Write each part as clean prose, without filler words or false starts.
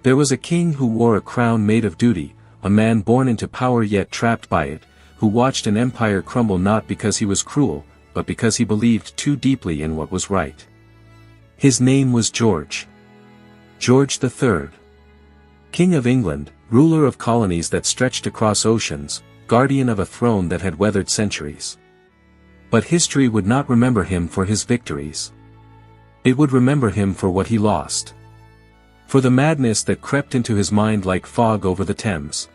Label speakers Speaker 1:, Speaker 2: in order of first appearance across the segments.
Speaker 1: There was a king who wore a crown made of duty, a man born into power yet trapped by it, who watched an empire crumble not because he was cruel, but because he believed too deeply in what was right. His name was George. George III. King of England, ruler of colonies that stretched across oceans, guardian of a throne that had weathered centuries. But history would not remember him for his victories. It would remember him for what he lost. For the madness that crept into his mind like fog over the Thames.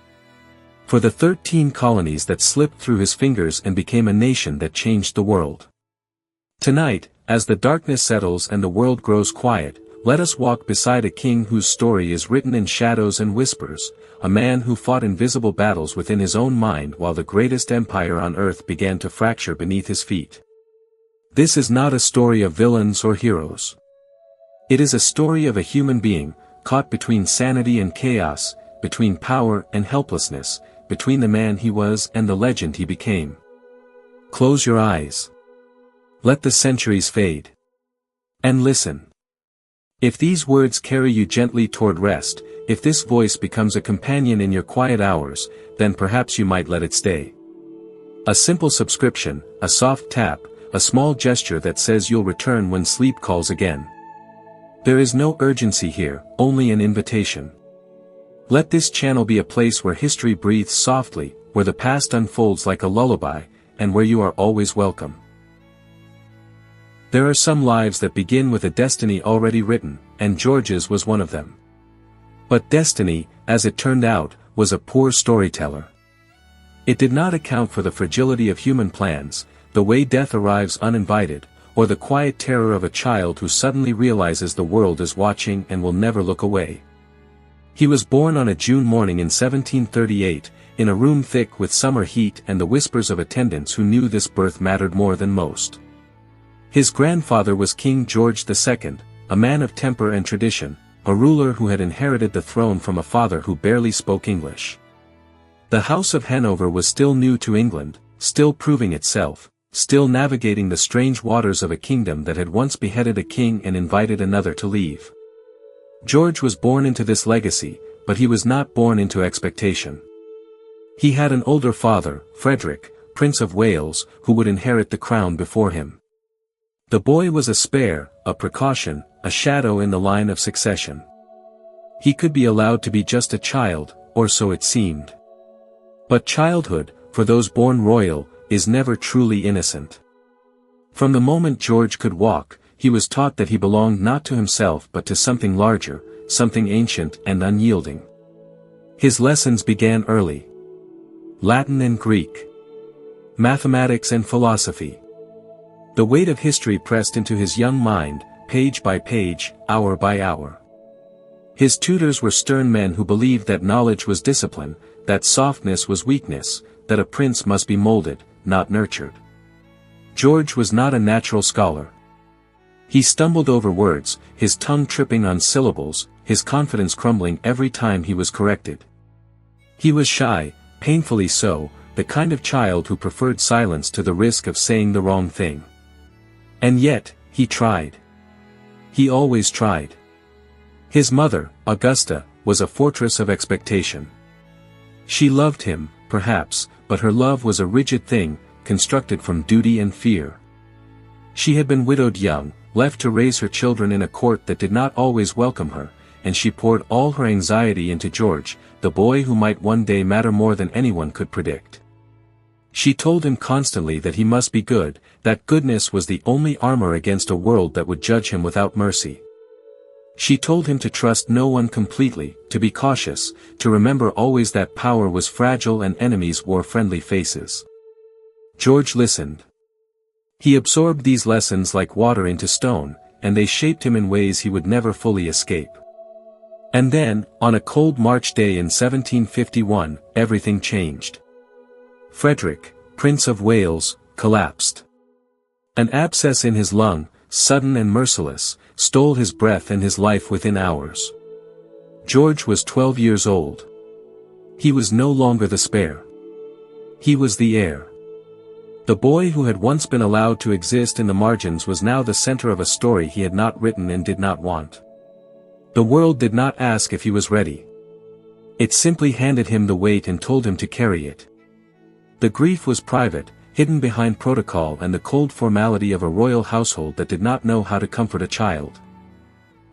Speaker 1: For the 13 colonies that slipped through his fingers and became a nation that changed the world. Tonight, as the darkness settles and the world grows quiet, let us walk beside a king whose story is written in shadows and whispers, a man who fought invisible battles within his own mind while the greatest empire on earth began to fracture beneath his feet. This is not a story of villains or heroes. It is a story of a human being, caught between sanity and chaos, between power and helplessness, between the man he was and the legend he became. Close your eyes. Let the centuries fade. And listen. If these words carry you gently toward rest, if this voice becomes a companion in your quiet hours, then perhaps you might let it stay. A simple subscription, a soft tap, a small gesture that says you'll return when sleep calls again. There is no urgency here, only an invitation. Let this channel be a place where history breathes softly, where the past unfolds like a lullaby, and where you are always welcome. There are some lives that begin with a destiny already written, and George's was one of them. But destiny, as it turned out, was a poor storyteller. It did not account for the fragility of human plans, the way death arrives uninvited, or the quiet terror of a child who suddenly realizes the world is watching and will never look away. He was born on a June morning in 1738, in a room thick with summer heat and the whispers of attendants who knew this birth mattered more than most. His grandfather was King George II, a man of temper and tradition, a ruler who had inherited the throne from a father who barely spoke English. The House of Hanover was still new to England, still proving itself, still navigating the strange waters of a kingdom that had once beheaded a king and invited another to leave. George was born into this legacy, but he was not born into expectation. He had an older father, Frederick, Prince of Wales, who would inherit the crown before him. The boy was a spare, a precaution, a shadow in the line of succession. He could be allowed to be just a child, or so it seemed. But childhood, for those born royal, is never truly innocent. From the moment George could walk, he was taught that he belonged not to himself but to something larger, something ancient and unyielding. His lessons began early. Latin and Greek. Mathematics and philosophy. The weight of history pressed into his young mind, page by page, hour by hour. His tutors were stern men who believed that knowledge was discipline, that softness was weakness, that a prince must be molded, not nurtured. George was not a natural scholar. He stumbled over words, his tongue tripping on syllables, his confidence crumbling every time he was corrected. He was shy, painfully so, the kind of child who preferred silence to the risk of saying the wrong thing. And yet, he tried. He always tried. His mother, Augusta, was a fortress of expectation. She loved him, perhaps, but her love was a rigid thing, constructed from duty and fear. She had been widowed young, left to raise her children in a court that did not always welcome her, and she poured all her anxiety into George, the boy who might one day matter more than anyone could predict. She told him constantly that he must be good, that goodness was the only armor against a world that would judge him without mercy. She told him to trust no one completely, to be cautious, to remember always that power was fragile and enemies wore friendly faces. George listened. He absorbed these lessons like water into stone, and they shaped him in ways he would never fully escape. And then, on a cold March day in 1751, everything changed. Frederick, Prince of Wales, collapsed. An abscess in his lung, sudden and merciless, stole his breath and his life within hours. George was 12 years old. He was no longer the spare. He was the heir. The boy who had once been allowed to exist in the margins was now the center of a story he had not written and did not want. The world did not ask if he was ready. It simply handed him the weight and told him to carry it. The grief was private, hidden behind protocol and the cold formality of a royal household that did not know how to comfort a child.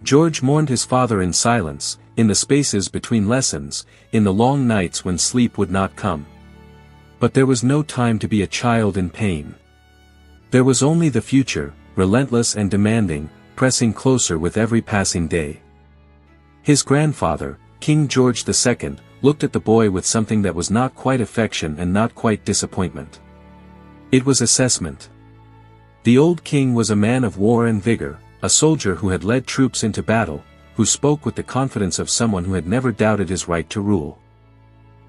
Speaker 1: George mourned his father in silence, in the spaces between lessons, in the long nights when sleep would not come. But there was no time to be a child in pain. There was only the future, relentless and demanding, pressing closer with every passing day. His grandfather, King George II, looked at the boy with something that was not quite affection and not quite disappointment. It was assessment. The old king was a man of war and vigor, a soldier who had led troops into battle, who spoke with the confidence of someone who had never doubted his right to rule.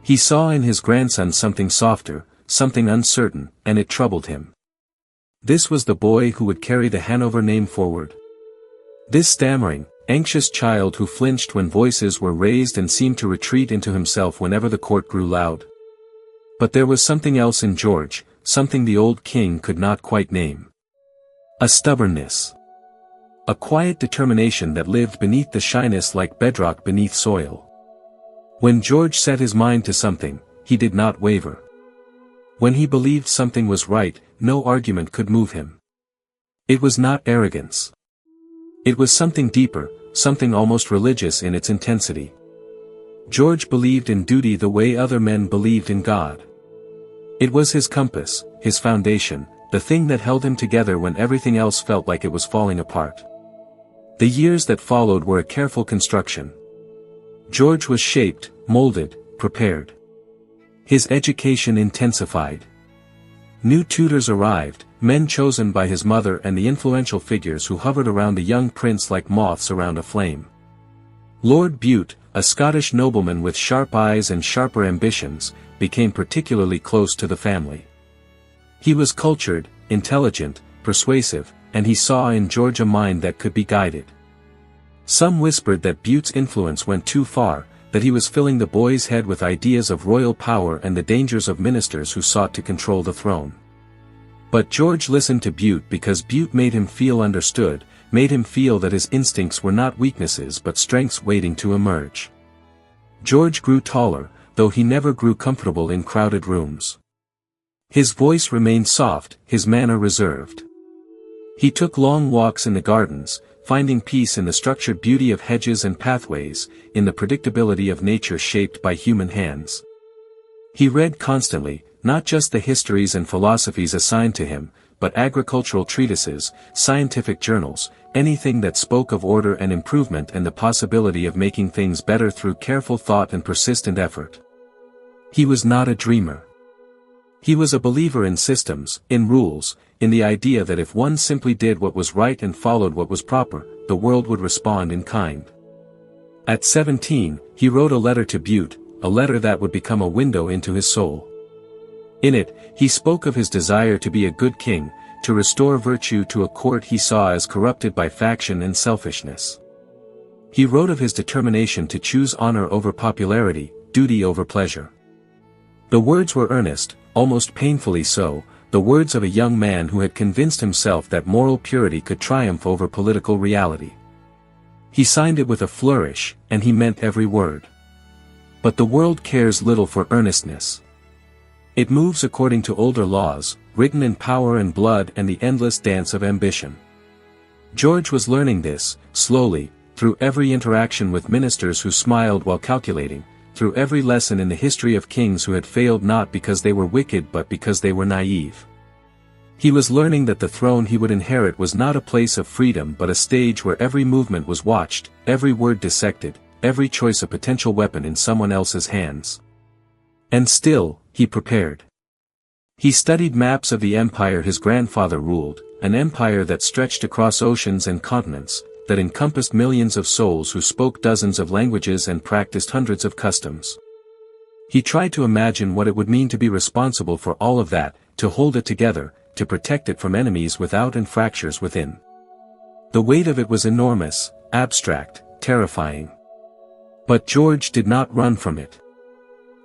Speaker 1: He saw in his grandson something softer, something uncertain, and it troubled him. This was the boy who would carry the Hanover name forward. This stammering, anxious child who flinched when voices were raised and seemed to retreat into himself whenever the court grew loud. But there was something else in George, something the old king could not quite name. A stubbornness. A quiet determination that lived beneath the shyness like bedrock beneath soil. When George set his mind to something, he did not waver. When he believed something was right, no argument could move him. It was not arrogance. It was something deeper, something almost religious in its intensity. George believed in duty the way other men believed in God. It was his compass, his foundation, the thing that held him together when everything else felt like it was falling apart. The years that followed were a careful construction. George was shaped, molded, prepared. His education intensified. New tutors arrived, men chosen by his mother and the influential figures who hovered around the young prince like moths around a flame. Lord Bute, a Scottish nobleman with sharp eyes and sharper ambitions, became particularly close to the family. He was cultured, intelligent, persuasive, and he saw in George a mind that could be guided. Some whispered that Bute's influence went too far, that he was filling the boy's head with ideas of royal power and the dangers of ministers who sought to control the throne. But George listened to Bute because Bute made him feel understood, made him feel that his instincts were not weaknesses but strengths waiting to emerge. George grew taller, though he never grew comfortable in crowded rooms. His voice remained soft, his manner reserved. He took long walks in the gardens, finding peace in the structured beauty of hedges and pathways, in the predictability of nature shaped by human hands. He read constantly, not just the histories and philosophies assigned to him, but agricultural treatises, scientific journals, anything that spoke of order and improvement and the possibility of making things better through careful thought and persistent effort. He was not a dreamer. He was a believer in systems, in rules, in the idea that if one simply did what was right and followed what was proper, the world would respond in kind. At 17, he wrote a letter to Bute, a letter that would become a window into his soul. In it, he spoke of his desire to be a good king, to restore virtue to a court he saw as corrupted by faction and selfishness. He wrote of his determination to choose honor over popularity, duty over pleasure. The words were earnest, almost painfully so, the words of a young man who had convinced himself that moral purity could triumph over political reality. He signed it with a flourish, and he meant every word. But the world cares little for earnestness. It moves according to older laws, written in power and blood and the endless dance of ambition. George was learning this, slowly, through every interaction with ministers who smiled while calculating, through every lesson in the history of kings who had failed not because they were wicked but because they were naive. He was learning that the throne he would inherit was not a place of freedom but a stage where every movement was watched, every word dissected, every choice a potential weapon in someone else's hands. And still, he prepared. He studied maps of the empire his grandfather ruled, an empire that stretched across oceans and continents, that encompassed millions of souls who spoke dozens of languages and practiced hundreds of customs. He tried to imagine what it would mean to be responsible for all of that, to hold it together, to protect it from enemies without and fractures within. The weight of it was enormous, abstract, terrifying. But George did not run from it.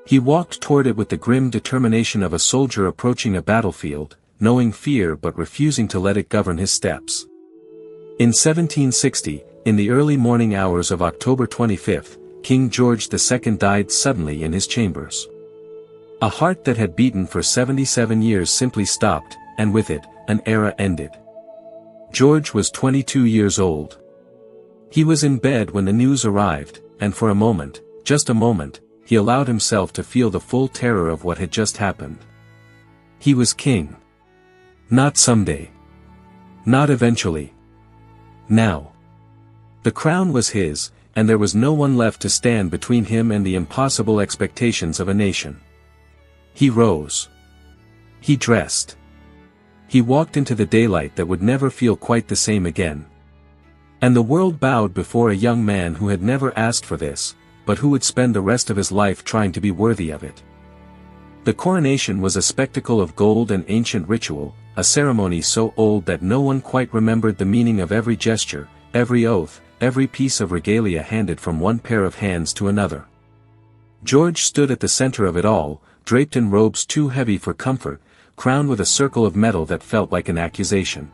Speaker 1: He walked toward it with the grim determination of a soldier approaching a battlefield, knowing fear but refusing to let it govern his steps. In 1760, in the early morning hours of October 25, King George II died suddenly in his chambers. A heart that had beaten for 77 years simply stopped, and with it, an era ended. George was 22 years old. He was in bed when the news arrived, and for a moment, just a moment, he allowed himself to feel the full terror of what had just happened. He was king. Not someday. Not eventually. Now. The crown was his, and there was no one left to stand between him and the impossible expectations of a nation. He rose. He dressed. He walked into the daylight that would never feel quite the same again. And the world bowed before a young man who had never asked for this, but who would spend the rest of his life trying to be worthy of it. The coronation was a spectacle of gold and ancient ritual, a ceremony so old that no one quite remembered the meaning of every gesture, every oath, every piece of regalia handed from one pair of hands to another. George stood at the center of it all, draped in robes too heavy for comfort, crowned with a circle of metal that felt like an accusation.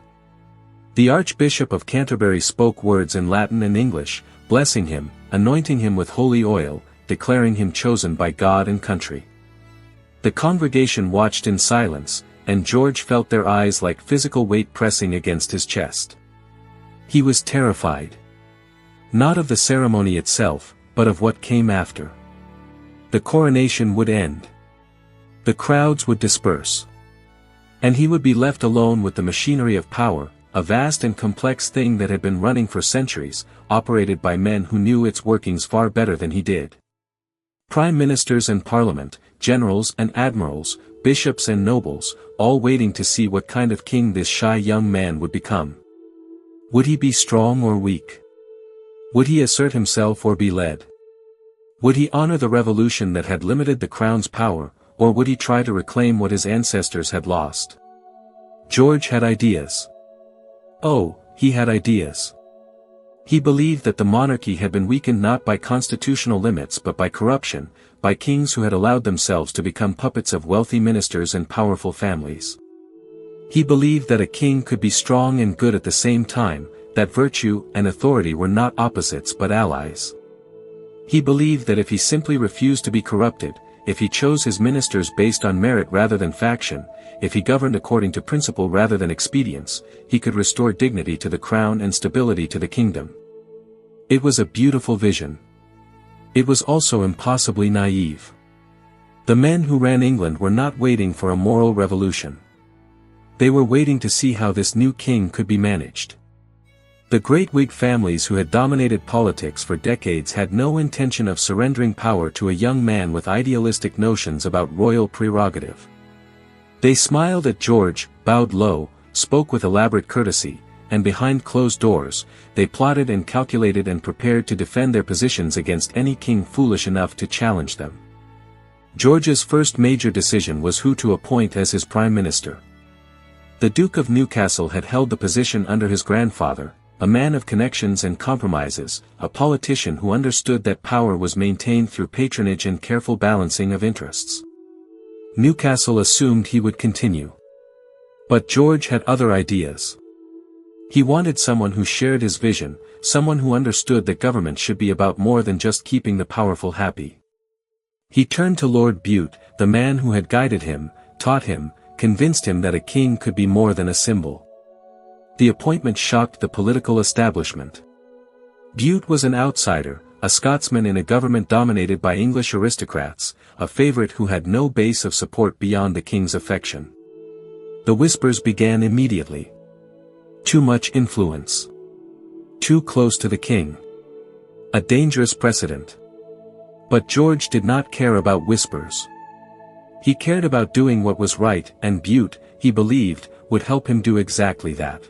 Speaker 1: The Archbishop of Canterbury spoke words in Latin and English, blessing him, anointing him with holy oil, declaring him chosen by God and country. The congregation watched in silence, and George felt their eyes like physical weight pressing against his chest. He was terrified. Not of the ceremony itself, but of what came after. The coronation would end. The crowds would disperse. And he would be left alone with the machinery of power, a vast and complex thing that had been running for centuries, operated by men who knew its workings far better than he did. Prime ministers and parliament, generals and admirals, bishops and nobles, all waiting to see what kind of king this shy young man would become. Would he be strong or weak? Would he assert himself or be led? Would he honor the revolution that had limited the crown's power, or would he try to reclaim what his ancestors had lost? George had ideas. Oh, he had ideas. He believed that the monarchy had been weakened not by constitutional limits but by corruption, by kings who had allowed themselves to become puppets of wealthy ministers and powerful families. He believed that a king could be strong and good at the same time, that virtue and authority were not opposites but allies. He believed that if he simply refused to be corrupted, if he chose his ministers based on merit rather than faction, if he governed according to principle rather than expedience, he could restore dignity to the crown and stability to the kingdom. It was a beautiful vision. It was also impossibly naive. The men who ran England were not waiting for a moral revolution. They were waiting to see how this new king could be managed. The great Whig families who had dominated politics for decades had no intention of surrendering power to a young man with idealistic notions about royal prerogative. They smiled at George, bowed low, spoke with elaborate courtesy, and behind closed doors, they plotted and calculated and prepared to defend their positions against any king foolish enough to challenge them. George's first major decision was who to appoint as his prime minister. The Duke of Newcastle had held the position under his grandfather, a man of connections and compromises, a politician who understood that power was maintained through patronage and careful balancing of interests. Newcastle assumed he would continue. But George had other ideas. He wanted someone who shared his vision, someone who understood that government should be about more than just keeping the powerful happy. He turned to Lord Bute, the man who had guided him, taught him, convinced him that a king could be more than a symbol. The appointment shocked the political establishment. Bute was an outsider, a Scotsman in a government dominated by English aristocrats, a favorite who had no base of support beyond the king's affection. The whispers began immediately. Too much influence. Too close to the king. A dangerous precedent. But George did not care about whispers. He cared about doing what was right, and Bute, he believed, would help him do exactly that.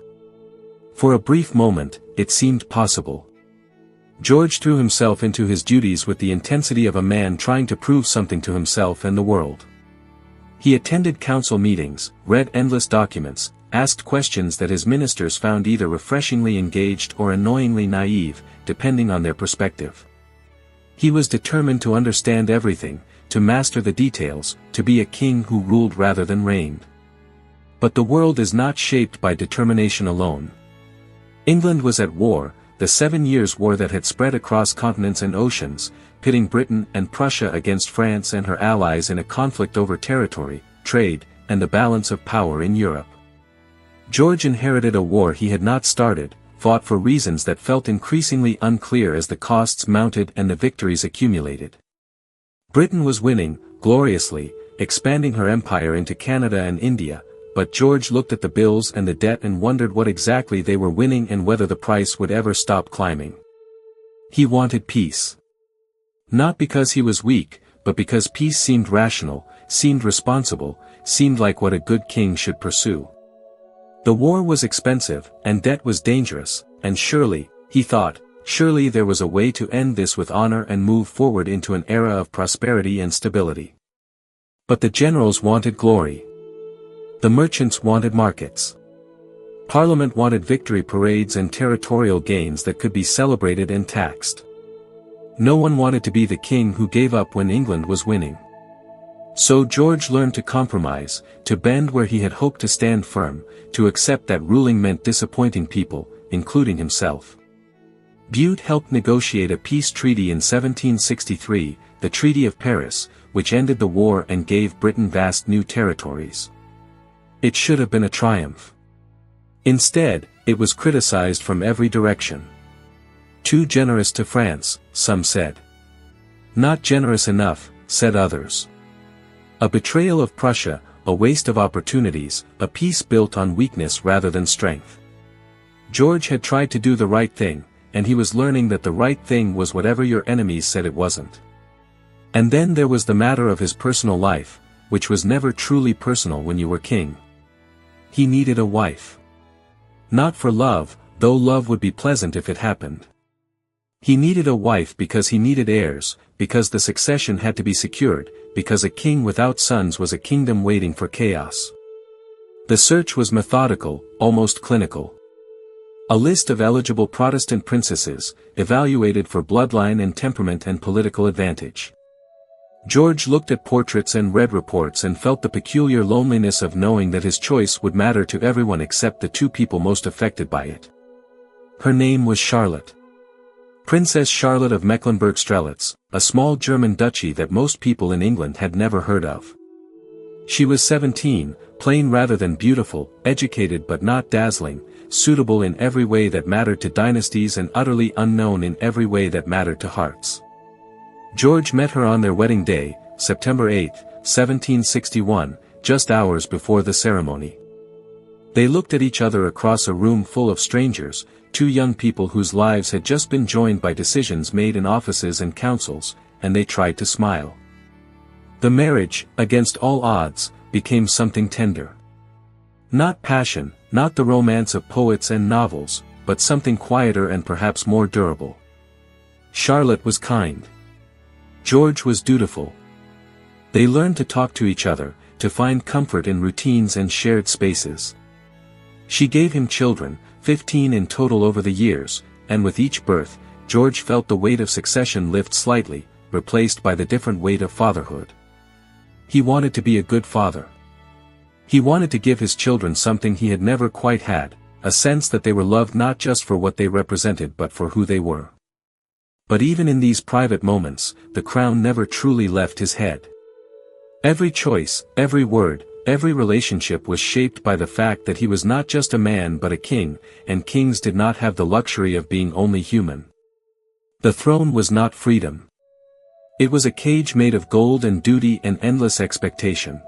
Speaker 1: For a brief moment, it seemed possible. George threw himself into his duties with the intensity of a man trying to prove something to himself and the world. He attended council meetings, read endless documents, asked questions that his ministers found either refreshingly engaged or annoyingly naive, depending on their perspective. He was determined to understand everything, to master the details, to be a king who ruled rather than reigned. But the world is not shaped by determination alone. England was at war, the 7 Years' War that had spread across continents and oceans, pitting Britain and Prussia against France and her allies in a conflict over territory, trade, and the balance of power in Europe. George inherited a war he had not started, fought for reasons that felt increasingly unclear as the costs mounted and the victories accumulated. Britain was winning, gloriously, expanding her empire into Canada and India, but George looked at the bills and the debt and wondered what exactly they were winning and whether the price would ever stop climbing. He wanted peace. Not because he was weak, but because peace seemed rational, seemed responsible, seemed like what a good king should pursue. The war was expensive, and debt was dangerous, and surely, he thought, surely there was a way to end this with honor and move forward into an era of prosperity and stability. But the generals wanted glory. The merchants wanted markets. Parliament wanted victory parades and territorial gains that could be celebrated and taxed. No one wanted to be the king who gave up when England was winning. So George learned to compromise, to bend where he had hoped to stand firm, to accept that ruling meant disappointing people, including himself. Bute helped negotiate a peace treaty in 1763, the Treaty of Paris, which ended the war and gave Britain vast new territories. It should have been a triumph. Instead, it was criticized from every direction. Too generous to France, some said. Not generous enough, said others. A betrayal of Prussia, a waste of opportunities, a peace built on weakness rather than strength. George had tried to do the right thing, and he was learning that the right thing was whatever your enemies said it wasn't. And then there was the matter of his personal life, which was never truly personal when you were king. He needed a wife. Not for love, though love would be pleasant if it happened. He needed a wife because he needed heirs, because the succession had to be secured, because a king without sons was a kingdom waiting for chaos. The search was methodical, almost clinical. A list of eligible Protestant princesses, evaluated for bloodline and temperament and political advantage. George looked at portraits and read reports and felt the peculiar loneliness of knowing that his choice would matter to everyone except the two people most affected by it. Her name was Charlotte. Princess Charlotte of Mecklenburg-Strelitz, a small German duchy that most people in England had never heard of. She was 17, plain rather than beautiful, educated but not dazzling, suitable in every way that mattered to dynasties and utterly unknown in every way that mattered to hearts. George met her on their wedding day, September 8, 1761, just hours before the ceremony. They looked at each other across a room full of strangers, two young people whose lives had just been joined by decisions made in offices and councils, and they tried to smile. The marriage, against all odds, became something tender. Not passion, not the romance of poets and novels, but something quieter and perhaps more durable. Charlotte was kind. George was dutiful. They learned to talk to each other, to find comfort in routines and shared spaces. She gave him children, 15 in total over the years, and with each birth, George felt the weight of succession lift slightly, replaced by the different weight of fatherhood. He wanted to be a good father. He wanted to give his children something he had never quite had, a sense that they were loved not just for what they represented but for who they were. But even in these private moments, the crown never truly left his head. Every choice, every word, every relationship was shaped by the fact that he was not just a man but a king, and kings did not have the luxury of being only human. The throne was not freedom. It was a cage made of gold and duty and endless expectation.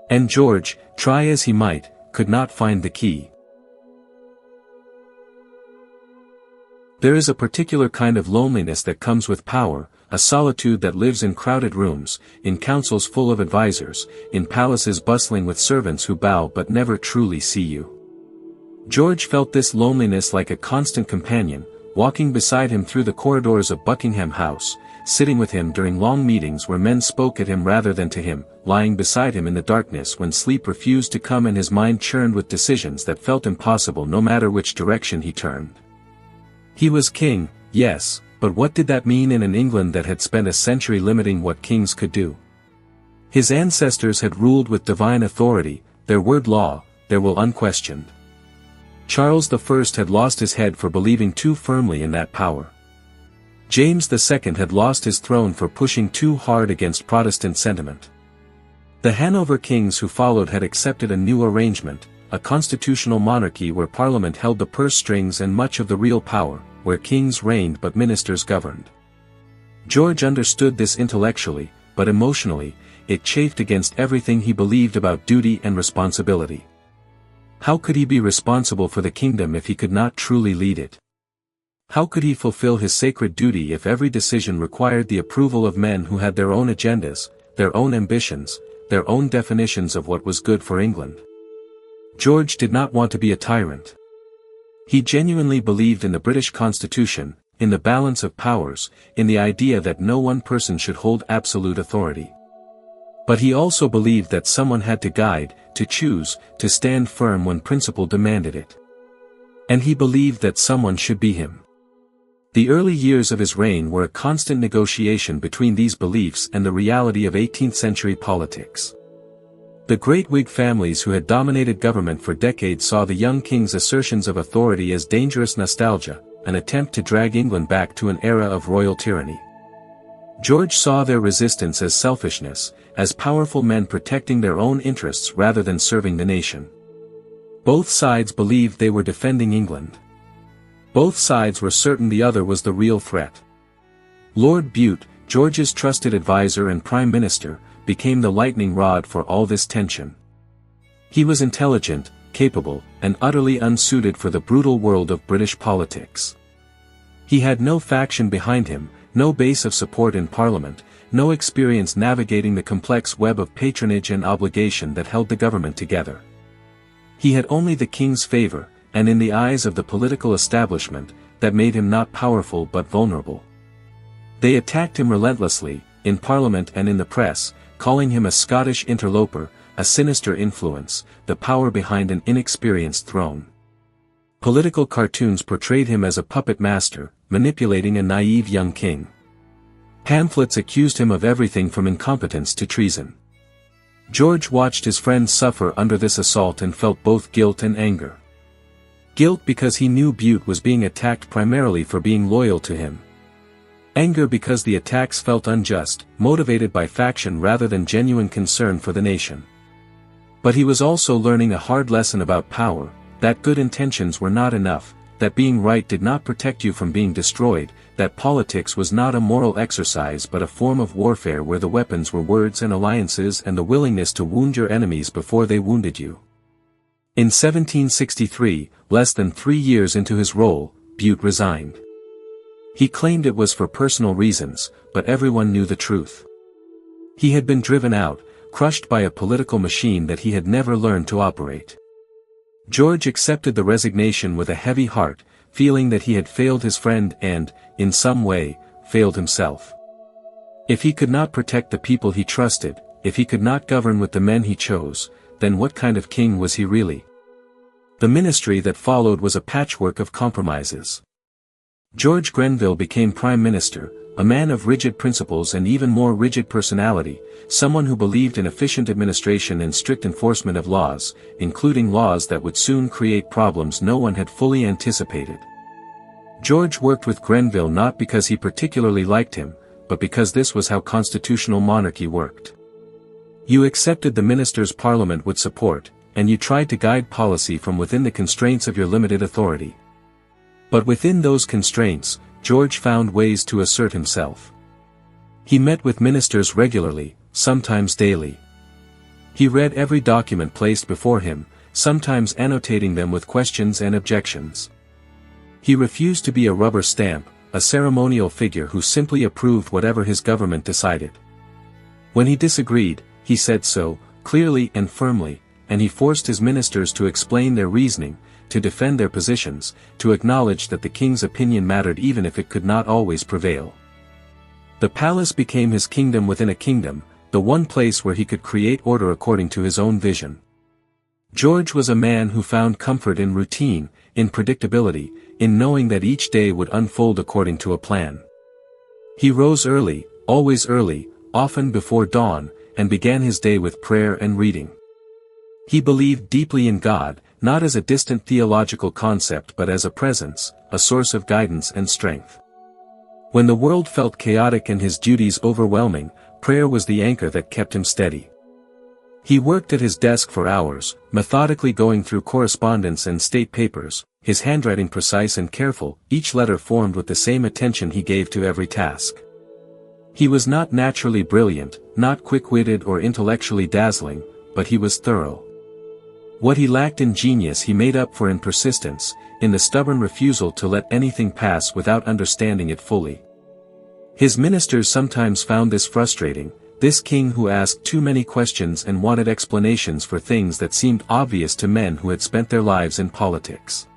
Speaker 1: And George, try as he might, could not find the key. There is a particular kind of loneliness that comes with power, a solitude that lives in crowded rooms, in councils full of advisors, in palaces bustling with servants who bow but never truly see you. George felt this loneliness like a constant companion, walking beside him through the corridors of Buckingham House, sitting with him during long meetings where men spoke at him rather than to him, lying beside him in the darkness when sleep refused to come and his mind churned with decisions that felt impossible no matter which direction he turned. He was king, yes, but what did that mean in an England that had spent a century limiting what kings could do? His ancestors had ruled with divine authority, their word law, their will unquestioned. Charles I had lost his head for believing too firmly in that power. James II had lost his throne for pushing too hard against Protestant sentiment. The Hanover kings who followed had accepted a new arrangement, a constitutional monarchy where Parliament held the purse strings and much of the real power, where kings reigned but ministers governed. George understood this intellectually, but emotionally, it chafed against everything he believed about duty and responsibility. How could he be responsible for the kingdom if he could not truly lead it? How could he fulfill his sacred duty if every decision required the approval of men who had their own agendas, their own ambitions, their own definitions of what was good for England? George did not want to be a tyrant. He genuinely believed in the British Constitution, in the balance of powers, in the idea that no one person should hold absolute authority. But he also believed that someone had to guide, to choose, to stand firm when principle demanded it. And he believed that someone should be him. The early years of his reign were a constant negotiation between these beliefs and the reality of 18th-century politics. The great Whig families who had dominated government for decades saw the young king's assertions of authority as dangerous nostalgia, an attempt to drag England back to an era of royal tyranny. George saw their resistance as selfishness, as powerful men protecting their own interests rather than serving the nation. Both sides believed they were defending England. Both sides were certain the other was the real threat. Lord Bute, George's trusted advisor and prime minister, became the lightning rod for all this tension. He was intelligent, capable, and utterly unsuited for the brutal world of British politics. He had no faction behind him, no base of support in Parliament, no experience navigating the complex web of patronage and obligation that held the government together. He had only the king's favor, and in the eyes of the political establishment, that made him not powerful but vulnerable. They attacked him relentlessly, in Parliament and in the press, calling him a Scottish interloper, a sinister influence, the power behind an inexperienced throne. Political cartoons portrayed him as a puppet master, manipulating a naive young king. Pamphlets accused him of everything from incompetence to treason. George watched his friends suffer under this assault and felt both guilt and anger. Guilt because he knew Bute was being attacked primarily for being loyal to him. Anger because the attacks felt unjust, motivated by faction rather than genuine concern for the nation. But he was also learning a hard lesson about power, that good intentions were not enough, that being right did not protect you from being destroyed, that politics was not a moral exercise but a form of warfare where the weapons were words and alliances and the willingness to wound your enemies before they wounded you. In 1763, less than 3 years into his role, Bute resigned. He claimed it was for personal reasons, but everyone knew the truth. He had been driven out, crushed by a political machine that he had never learned to operate. George accepted the resignation with a heavy heart, feeling that he had failed his friend and, in some way, failed himself. If he could not protect the people he trusted, if he could not govern with the men he chose, then what kind of king was he really? The ministry that followed was a patchwork of compromises. George Grenville became Prime Minister, a man of rigid principles and even more rigid personality, someone who believed in efficient administration and strict enforcement of laws, including laws that would soon create problems no one had fully anticipated. George worked with Grenville not because he particularly liked him, but because this was how constitutional monarchy worked. You accepted the ministers Parliament would support, and you tried to guide policy from within the constraints of your limited authority. But within those constraints, George found ways to assert himself. He met with ministers regularly, sometimes daily. He read every document placed before him, sometimes annotating them with questions and objections. He refused to be a rubber stamp, a ceremonial figure who simply approved whatever his government decided. When he disagreed, he said so, clearly and firmly, and he forced his ministers to explain their reasoning, to defend their positions, to acknowledge that the king's opinion mattered even if it could not always prevail. The palace became his kingdom within a kingdom, the one place where he could create order according to his own vision. George was a man who found comfort in routine, in predictability, in knowing that each day would unfold according to a plan. He rose early, always early, often before dawn, and began his day with prayer and reading. He believed deeply in God, not as a distant theological concept but as a presence, a source of guidance and strength. When the world felt chaotic and his duties overwhelming, prayer was the anchor that kept him steady. He worked at his desk for hours, methodically going through correspondence and state papers, his handwriting precise and careful, each letter formed with the same attention he gave to every task. He was not naturally brilliant, not quick-witted or intellectually dazzling, but he was thorough. What he lacked in genius he made up for in persistence, in the stubborn refusal to let anything pass without understanding it fully. His ministers sometimes found this frustrating, this king who asked too many questions and wanted explanations for things that seemed obvious to men who had spent their lives in politics.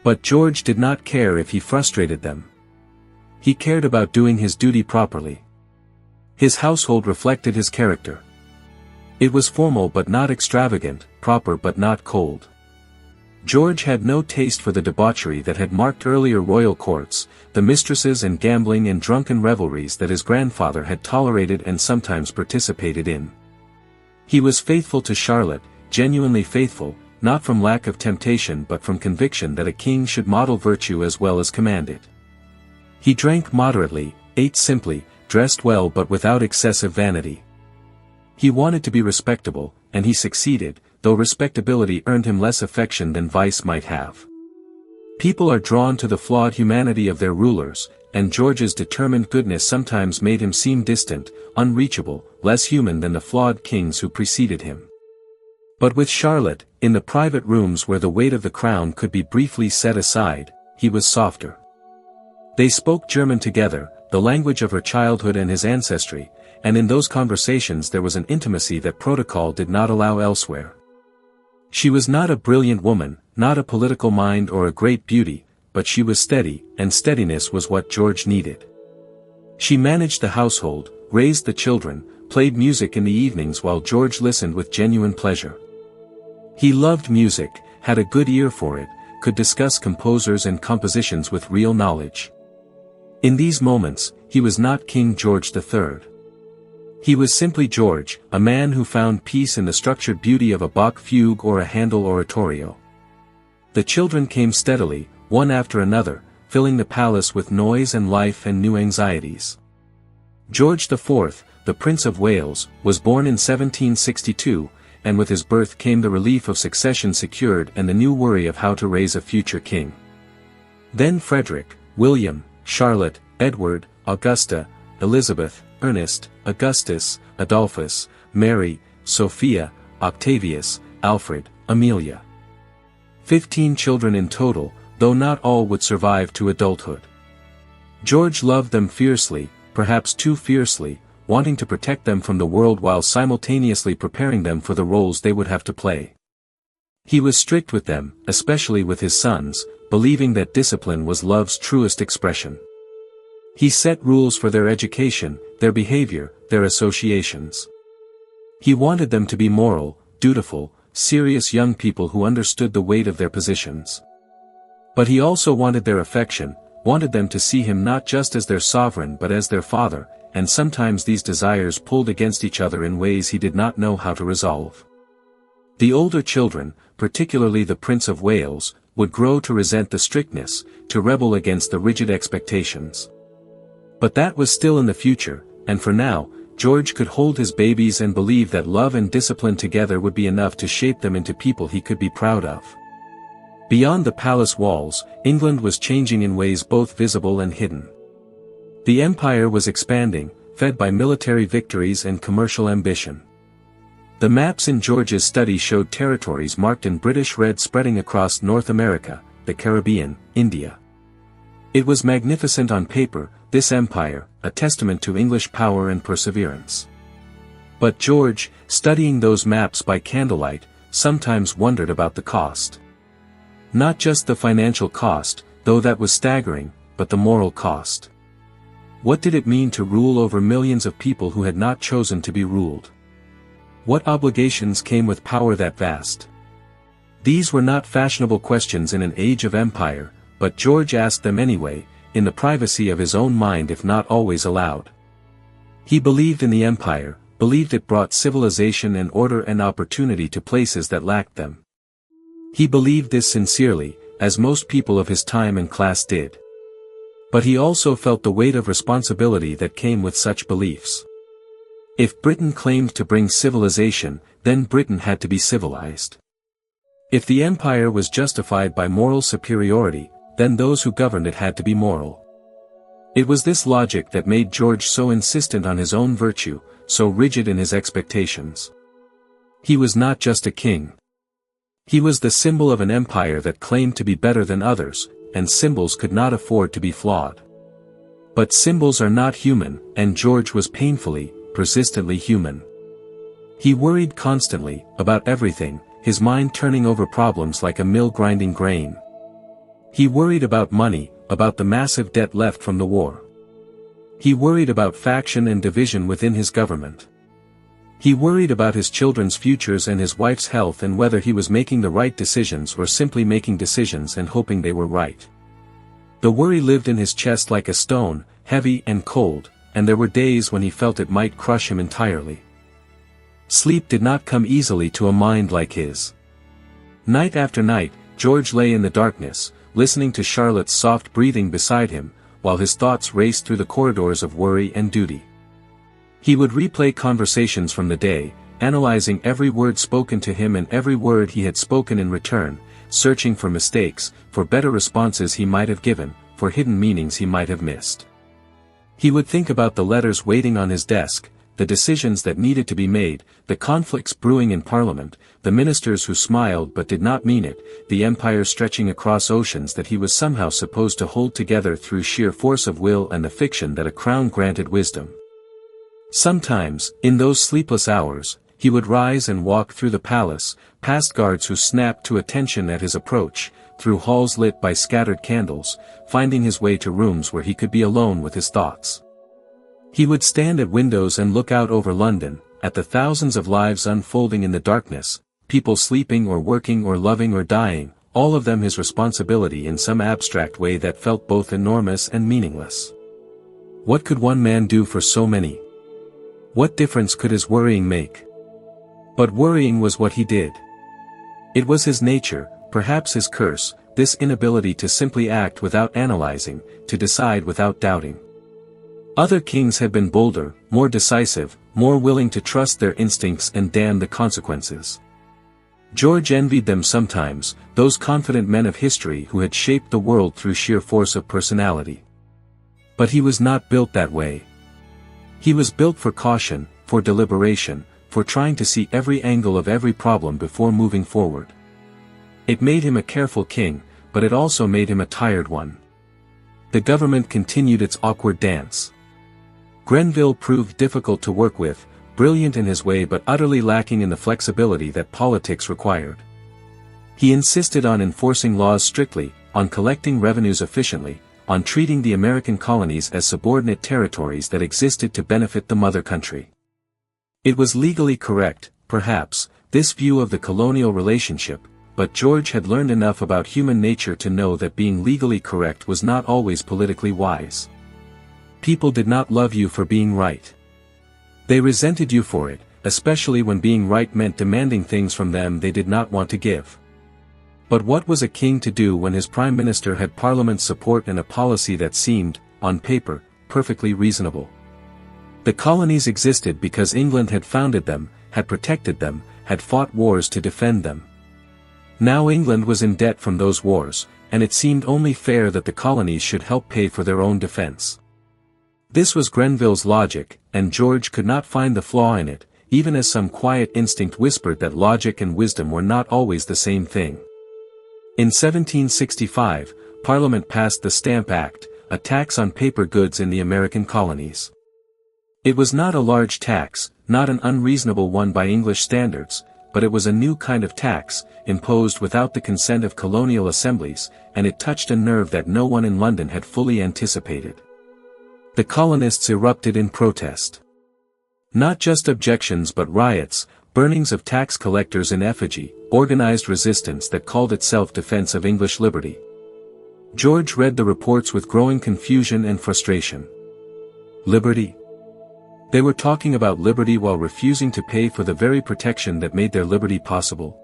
Speaker 1: But George did not care if he frustrated them. He cared about doing his duty properly. His household reflected his character. It was formal but not extravagant, proper but not cold. George had no taste for the debauchery that had marked earlier royal courts, the mistresses and gambling and drunken revelries that his grandfather had tolerated and sometimes participated in. He was faithful to Charlotte, genuinely faithful, not from lack of temptation but from conviction that a king should model virtue as well as command it. He drank moderately, ate simply, dressed well but without excessive vanity. He wanted to be respectable, and he succeeded, though respectability earned him less affection than vice might have. People are drawn to the flawed humanity of their rulers, and George's determined goodness sometimes made him seem distant, unreachable, less human than the flawed kings who preceded him. But with Charlotte, in the private rooms where the weight of the crown could be briefly set aside, he was softer. They spoke German together, the language of her childhood and his ancestry, and in those conversations there was an intimacy that protocol did not allow elsewhere. She was not a brilliant woman, not a political mind or a great beauty, but she was steady, and steadiness was what George needed. She managed the household, raised the children, played music in the evenings while George listened with genuine pleasure. He loved music, had a good ear for it, could discuss composers and compositions with real knowledge. In these moments, he was not King George III. He was simply George, a man who found peace in the structured beauty of a Bach fugue or a Handel oratorio. The children came steadily, one after another, filling the palace with noise and life and new anxieties. George IV, the Prince of Wales, was born in 1762, and with his birth came the relief of succession secured and the new worry of how to raise a future king. Then Frederick, William, Charlotte, Edward, Augusta, Elizabeth, Ernest, Augustus, Adolphus, Mary, Sophia, Octavius, Alfred, Amelia. 15 children in total, though not all would survive to adulthood. George loved them fiercely, perhaps too fiercely, wanting to protect them from the world while simultaneously preparing them for the roles they would have to play. He was strict with them, especially with his sons, believing that discipline was love's truest expression. He set rules for their education, their behavior, their associations. He wanted them to be moral, dutiful, serious young people who understood the weight of their positions. But he also wanted their affection, wanted them to see him not just as their sovereign but as their father, and sometimes these desires pulled against each other in ways he did not know how to resolve. The older children, particularly the Prince of Wales, would grow to resent the strictness, to rebel against the rigid expectations. But that was still in the future, and for now, George could hold his babies and believe that love and discipline together would be enough to shape them into people he could be proud of. Beyond the palace walls, England was changing in ways both visible and hidden. The empire was expanding, fed by military victories and commercial ambition. The maps in George's study showed territories marked in British red spreading across North America, the Caribbean, India. It was magnificent on paper, this empire, a testament to English power and perseverance. But George, studying those maps by candlelight, sometimes wondered about the cost. Not just the financial cost, though that was staggering, but the moral cost. What did it mean to rule over millions of people who had not chosen to be ruled? What obligations came with power that vast? These were not fashionable questions in an age of empire, but George asked them anyway, in the privacy of his own mind if not always aloud. He believed in the empire, believed it brought civilization and order and opportunity to places that lacked them. He believed this sincerely, as most people of his time and class did. But he also felt the weight of responsibility that came with such beliefs. If Britain claimed to bring civilization, then Britain had to be civilized. If the empire was justified by moral superiority, then those who governed it had to be moral. It was this logic that made George so insistent on his own virtue, so rigid in his expectations. He was not just a king. He was the symbol of an empire that claimed to be better than others, and symbols could not afford to be flawed. But symbols are not human, and George was painfully, persistently human. He worried constantly, about everything, his mind turning over problems like a mill grinding grain. He worried about money, about the massive debt left from the war. He worried about faction and division within his government. He worried about his children's futures and his wife's health and whether he was making the right decisions or simply making decisions and hoping they were right. The worry lived in his chest like a stone, heavy and cold, and there were days when he felt it might crush him entirely. Sleep did not come easily to a mind like his. Night after night, George lay in the darkness, listening to Charlotte's soft breathing beside him, while his thoughts raced through the corridors of worry and duty. He would replay conversations from the day, analyzing every word spoken to him and every word he had spoken in return, searching for mistakes, for better responses he might have given, for hidden meanings he might have missed. He would think about the letters waiting on his desk, the decisions that needed to be made, the conflicts brewing in Parliament, the ministers who smiled but did not mean it, the empire stretching across oceans that he was somehow supposed to hold together through sheer force of will and the fiction that a crown granted wisdom. Sometimes, in those sleepless hours, he would rise and walk through the palace, past guards who snapped to attention at his approach, through halls lit by scattered candles, finding his way to rooms where he could be alone with his thoughts. He would stand at windows and look out over London, at the thousands of lives unfolding in the darkness, people sleeping or working or loving or dying, all of them his responsibility in some abstract way that felt both enormous and meaningless. What could one man do for so many? What difference could his worrying make? But worrying was what he did. It was his nature, perhaps his curse, this inability to simply act without analyzing, to decide without doubting. Other kings had been bolder, more decisive, more willing to trust their instincts and damn the consequences. George envied them sometimes, those confident men of history who had shaped the world through sheer force of personality. But he was not built that way. He was built for caution, for deliberation, for trying to see every angle of every problem before moving forward. It made him a careful king, but it also made him a tired one. The government continued its awkward dance. Grenville proved difficult to work with, brilliant in his way but utterly lacking in the flexibility that politics required. He insisted on enforcing laws strictly, on collecting revenues efficiently, on treating the American colonies as subordinate territories that existed to benefit the mother country. It was legally correct, perhaps, this view of the colonial relationship, but George had learned enough about human nature to know that being legally correct was not always politically wise. People did not love you for being right. They resented you for it, especially when being right meant demanding things from them they did not want to give. But what was a king to do when his prime minister had Parliament's support and a policy that seemed, on paper, perfectly reasonable? The colonies existed because England had founded them, had protected them, had fought wars to defend them. Now England was in debt from those wars, and it seemed only fair that the colonies should help pay for their own defense. This was Grenville's logic, and George could not find the flaw in it, even as some quiet instinct whispered that logic and wisdom were not always the same thing. In 1765, Parliament passed the Stamp Act, a tax on paper goods in the American colonies. It was not a large tax, not an unreasonable one by English standards, but it was a new kind of tax, imposed without the consent of colonial assemblies, and it touched a nerve that no one in London had fully anticipated. The colonists erupted in protest. Not just objections but riots, burnings of tax collectors in effigy, organized resistance that called itself defense of English liberty. George read the reports with growing confusion and frustration. Liberty? They were talking about liberty while refusing to pay for the very protection that made their liberty possible.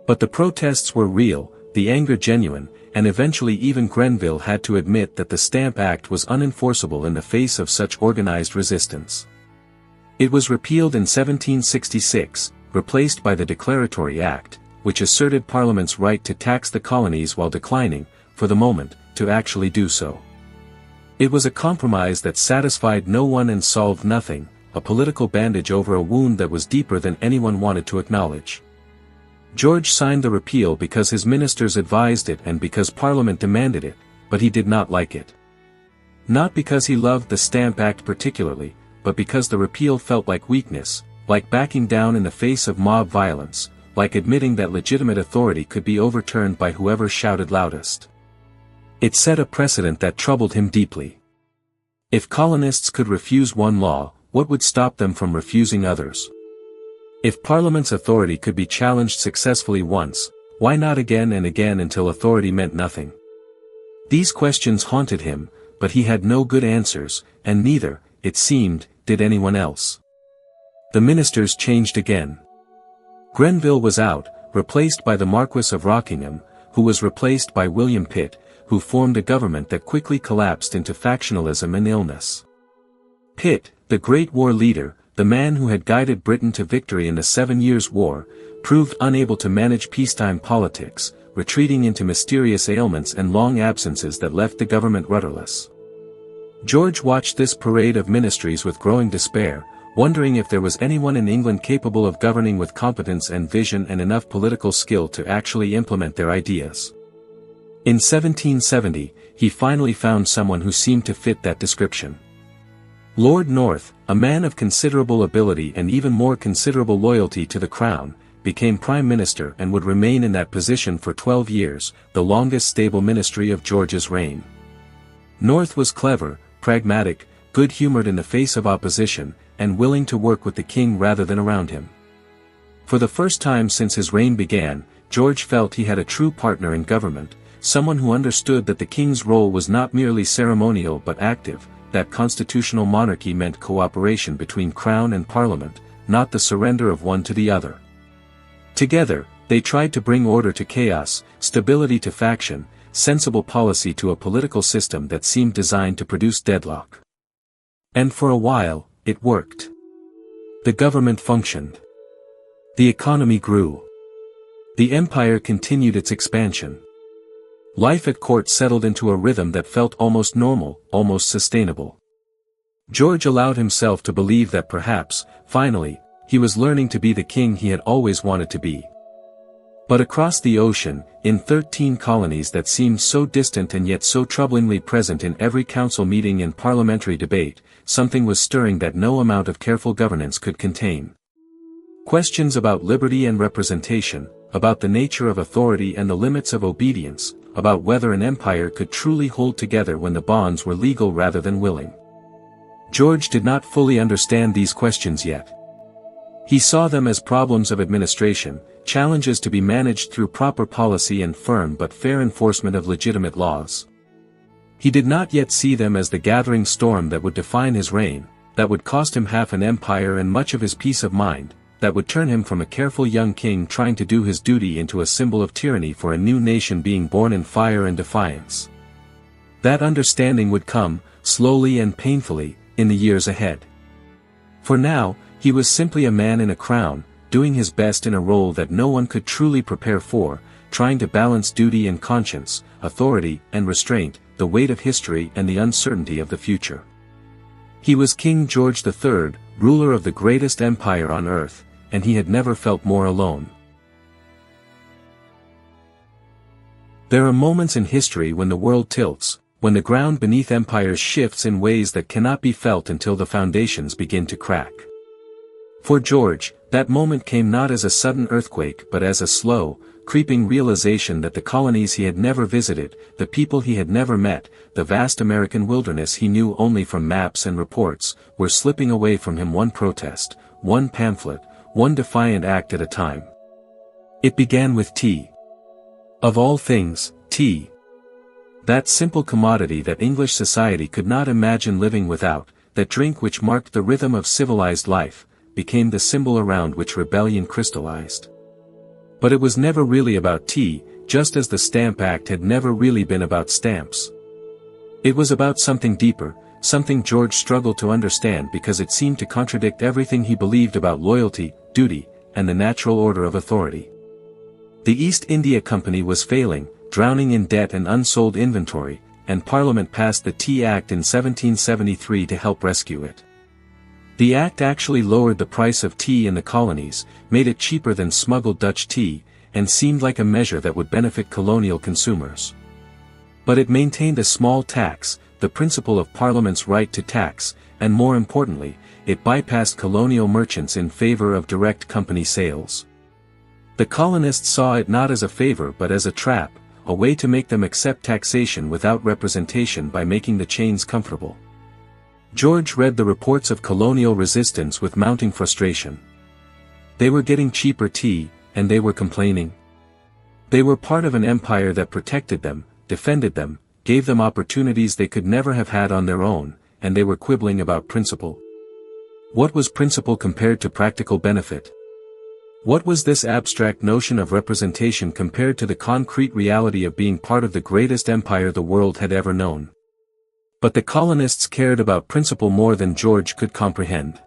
Speaker 1: But the protests were real, the anger genuine, and eventually even Grenville had to admit that the Stamp Act was unenforceable in the face of such organized resistance. It was repealed in 1766, replaced by the Declaratory Act, which asserted Parliament's right to tax the colonies while declining, for the moment, to actually do so. It was a compromise that satisfied no one and solved nothing, a political bandage over a wound that was deeper than anyone wanted to acknowledge. George signed the repeal because his ministers advised it and because Parliament demanded it, but he did not like it. Not because he loved the Stamp Act particularly, but because the repeal felt like weakness, like backing down in the face of mob violence, like admitting that legitimate authority could be overturned by whoever shouted loudest. It set a precedent that troubled him deeply. If colonists could refuse one law, what would stop them from refusing others? If Parliament's authority could be challenged successfully once, why not again and again until authority meant nothing? These questions haunted him, but he had no good answers, and neither, it seemed, did anyone else. The ministers changed again. Grenville was out, replaced by the Marquess of Rockingham, who was replaced by William Pitt, who formed a government that quickly collapsed into factionalism and illness. Pitt, the great war leader, the man who had guided Britain to victory in the 7 Years' War, proved unable to manage peacetime politics, retreating into mysterious ailments and long absences that left the government rudderless. George watched this parade of ministries with growing despair, wondering if there was anyone in England capable of governing with competence and vision and enough political skill to actually implement their ideas. In 1770, he finally found someone who seemed to fit that description. Lord North, a man of considerable ability and even more considerable loyalty to the Crown, became Prime Minister and would remain in that position for 12 years, the longest stable ministry of George's reign. North was clever, pragmatic, good-humored in the face of opposition, and willing to work with the king rather than around him. For the first time since his reign began, George felt he had a true partner in government, someone who understood that the king's role was not merely ceremonial but active, that constitutional monarchy meant cooperation between crown and parliament, not the surrender of one to the other. Together, they tried to bring order to chaos, stability to faction, sensible policy to a political system that seemed designed to produce deadlock. And for a while, it worked. The government functioned. The economy grew. The empire continued its expansion. Life at court settled into a rhythm that felt almost normal, almost sustainable. George allowed himself to believe that perhaps, finally, he was learning to be the king he had always wanted to be. But across the ocean, in 13 colonies that seemed so distant and yet so troublingly present in every council meeting and parliamentary debate, something was stirring that no amount of careful governance could contain. Questions about liberty and representation, about the nature of authority and the limits of obedience, about whether an empire could truly hold together when the bonds were legal rather than willing. George did not fully understand these questions yet. He saw them as problems of administration, challenges to be managed through proper policy and firm but fair enforcement of legitimate laws. He did not yet see them as the gathering storm that would define his reign, that would cost him half an empire and much of his peace of mind, that would turn him from a careful young king trying to do his duty into a symbol of tyranny for a new nation being born in fire and defiance. That understanding would come, slowly and painfully, in the years ahead. For now, he was simply a man in a crown, doing his best in a role that no one could truly prepare for, trying to balance duty and conscience, authority and restraint, the weight of history and the uncertainty of the future. He was King George III, ruler of the greatest empire on earth, and he had never felt more alone. There are moments in history when the world tilts, when the ground beneath empires shifts in ways that cannot be felt until the foundations begin to crack. For George, that moment came not as a sudden earthquake but as a slow, creeping realization that the colonies he had never visited, the people he had never met, the vast American wilderness he knew only from maps and reports, were slipping away from him one protest, one pamphlet, one defiant act at a time. It began with tea. Of all things, tea. That simple commodity that English society could not imagine living without, that drink which marked the rhythm of civilized life, became the symbol around which rebellion crystallized. But it was never really about tea, just as the Stamp Act had never really been about stamps. It was about something deeper, something George struggled to understand because it seemed to contradict everything he believed about loyalty, duty, and the natural order of authority. The East India Company was failing, drowning in debt and unsold inventory, and Parliament passed the Tea Act in 1773 to help rescue it. The act actually lowered the price of tea in the colonies, made it cheaper than smuggled Dutch tea, and seemed like a measure that would benefit colonial consumers. But it maintained a small tax, the principle of Parliament's right to tax, and more importantly, it bypassed colonial merchants in favor of direct company sales. The colonists saw it not as a favor but as a trap, a way to make them accept taxation without representation by making the chains comfortable. George read the reports of colonial resistance with mounting frustration. They were getting cheaper tea, and they were complaining. They were part of an empire that protected them, defended them, gave them opportunities they could never have had on their own, and they were quibbling about principle. What was principle compared to practical benefit? What was this abstract notion of representation compared to the concrete reality of being part of the greatest empire the world had ever known? But the colonists cared about principle more than George could comprehend.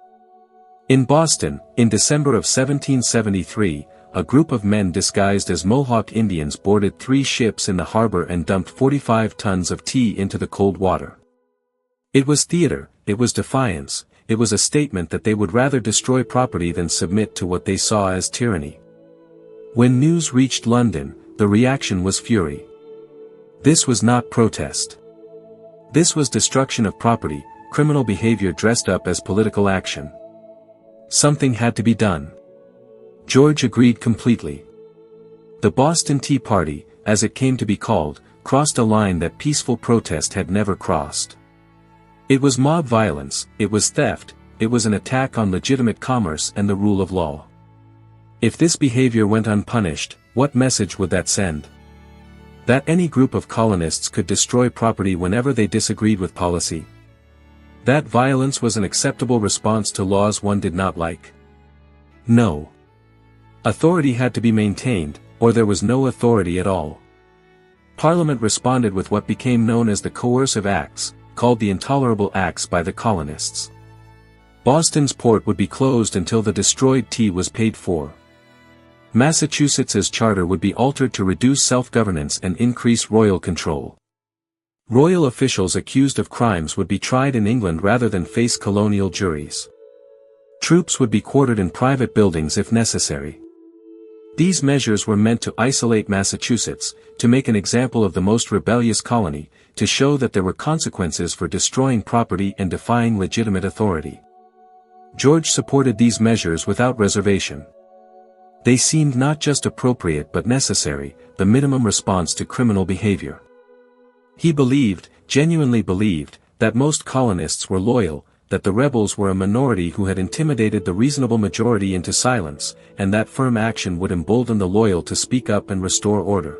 Speaker 1: In Boston, in December of 1773, a group of men disguised as Mohawk Indians boarded 3 ships in the harbor and dumped 45 tons of tea into the cold water. It was theater, it was defiance, it was a statement that they would rather destroy property than submit to what they saw as tyranny. When news reached London, the reaction was fury. This was not protest. This was destruction of property, criminal behavior dressed up as political action. Something had to be done. George agreed completely. The Boston Tea Party, as it came to be called, crossed a line that peaceful protest had never crossed. It was mob violence, it was theft, it was an attack on legitimate commerce and the rule of law. If this behavior went unpunished, what message would that send? That any group of colonists could destroy property whenever they disagreed with policy. That violence was an acceptable response to laws one did not like. No. Authority had to be maintained, or there was no authority at all. Parliament responded with what became known as the Coercive Acts, called the Intolerable Acts by the colonists. Boston's port would be closed until the destroyed tea was paid for. Massachusetts's charter would be altered to reduce self-governance and increase royal control. Royal officials accused of crimes would be tried in England rather than face colonial juries. Troops would be quartered in private buildings if necessary. These measures were meant to isolate Massachusetts, to make an example of the most rebellious colony, to show that there were consequences for destroying property and defying legitimate authority. George supported these measures without reservation. They seemed not just appropriate but necessary, the minimum response to criminal behavior. He believed, genuinely believed, that most colonists were loyal, that the rebels were a minority who had intimidated the reasonable majority into silence, and that firm action would embolden the loyal to speak up and restore order.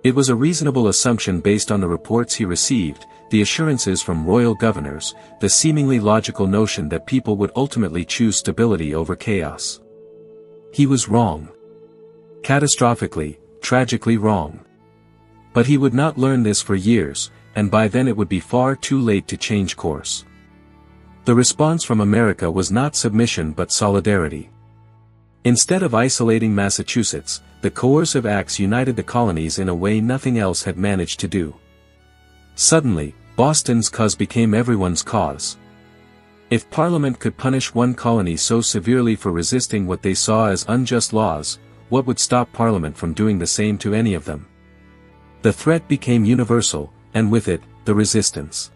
Speaker 1: It was a reasonable assumption based on the reports he received, the assurances from royal governors, the seemingly logical notion that people would ultimately choose stability over chaos. He was wrong. Catastrophically, tragically wrong. But he would not learn this for years, and by then it would be far too late to change course. The response from America was not submission but solidarity. Instead of isolating Massachusetts, the Coercive Acts united the colonies in a way nothing else had managed to do. Suddenly, Boston's cause became everyone's cause. If Parliament could punish one colony so severely for resisting what they saw as unjust laws, what would stop Parliament from doing the same to any of them? The threat became universal, and with it, the resistance.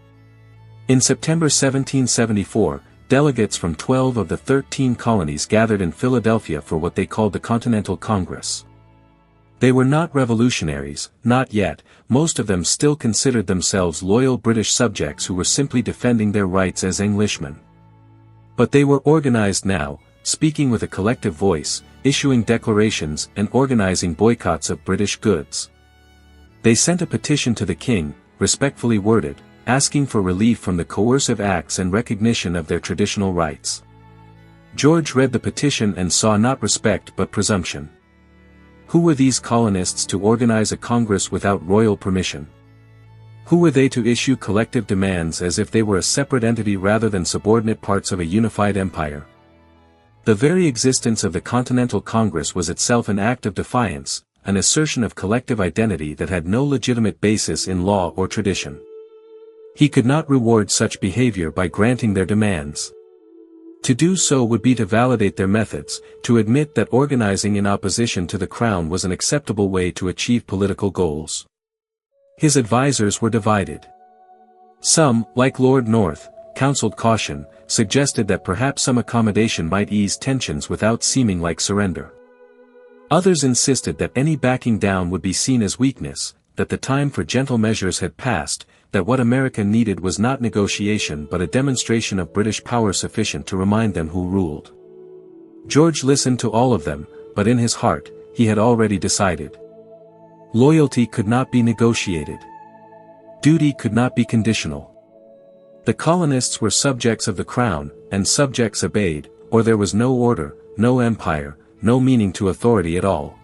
Speaker 1: In September 1774, delegates from 12 of the 13 colonies gathered in Philadelphia for what they called the Continental Congress. They were not revolutionaries, not yet, most of them still considered themselves loyal British subjects who were simply defending their rights as Englishmen. But they were organized now, speaking with a collective voice, issuing declarations and organizing boycotts of British goods. They sent a petition to the king, respectfully worded, asking for relief from the coercive acts and recognition of their traditional rights. George read the petition and saw not respect but presumption. Who were these colonists to organize a congress without royal permission? Who were they to issue collective demands as if they were a separate entity rather than subordinate parts of a unified empire? The very existence of the Continental Congress was itself an act of defiance, an assertion of collective identity that had no legitimate basis in law or tradition. He could not reward such behavior by granting their demands. To do so would be to validate their methods, to admit that organizing in opposition to the crown was an acceptable way to achieve political goals. His advisors were divided. Some, like Lord North, counseled caution, suggested that perhaps some accommodation might ease tensions without seeming like surrender. Others insisted that any backing down would be seen as weakness, that the time for gentle measures had passed, that what America needed was not negotiation but a demonstration of British power sufficient to remind them who ruled. George listened to all of them, but in his heart, he had already decided. Loyalty could not be negotiated. Duty could not be conditional. The colonists were subjects of the crown, and subjects obeyed, or there was no order, no empire, no meaning to authority at all.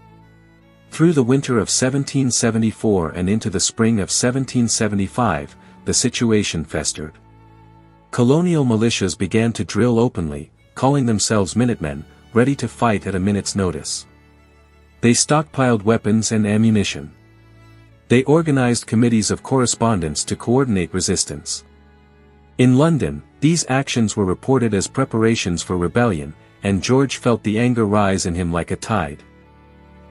Speaker 1: Through the winter of 1774 and into the spring of 1775, the situation festered. Colonial militias began to drill openly, calling themselves Minutemen, ready to fight at a minute's notice. They stockpiled weapons and ammunition. They organized committees of correspondence to coordinate resistance. In London, these actions were reported as preparations for rebellion, and George felt the anger rise in him like a tide.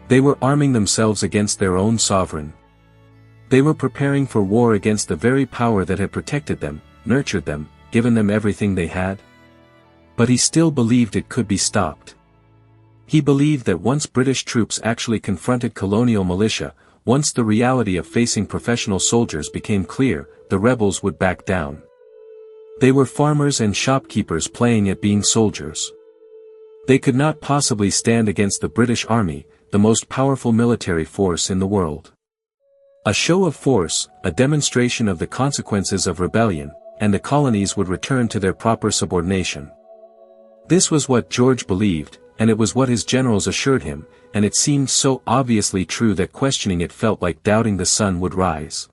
Speaker 1: They were arming themselves against their own sovereign. They were preparing for war against the very power that had protected them, nurtured them, given them everything they had. But he still believed it could be stopped. He believed that once British troops actually confronted colonial militia, once the reality of facing professional soldiers became clear, the rebels would back down. They were farmers and shopkeepers playing at being soldiers. They could not possibly stand against the British Army, the most powerful military force in the world. A show of force, a demonstration of the consequences of rebellion, and the colonies would return to their proper subordination. This was what George believed, and it was what his generals assured him, and it seemed so obviously true that questioning it felt like doubting the sun would rise.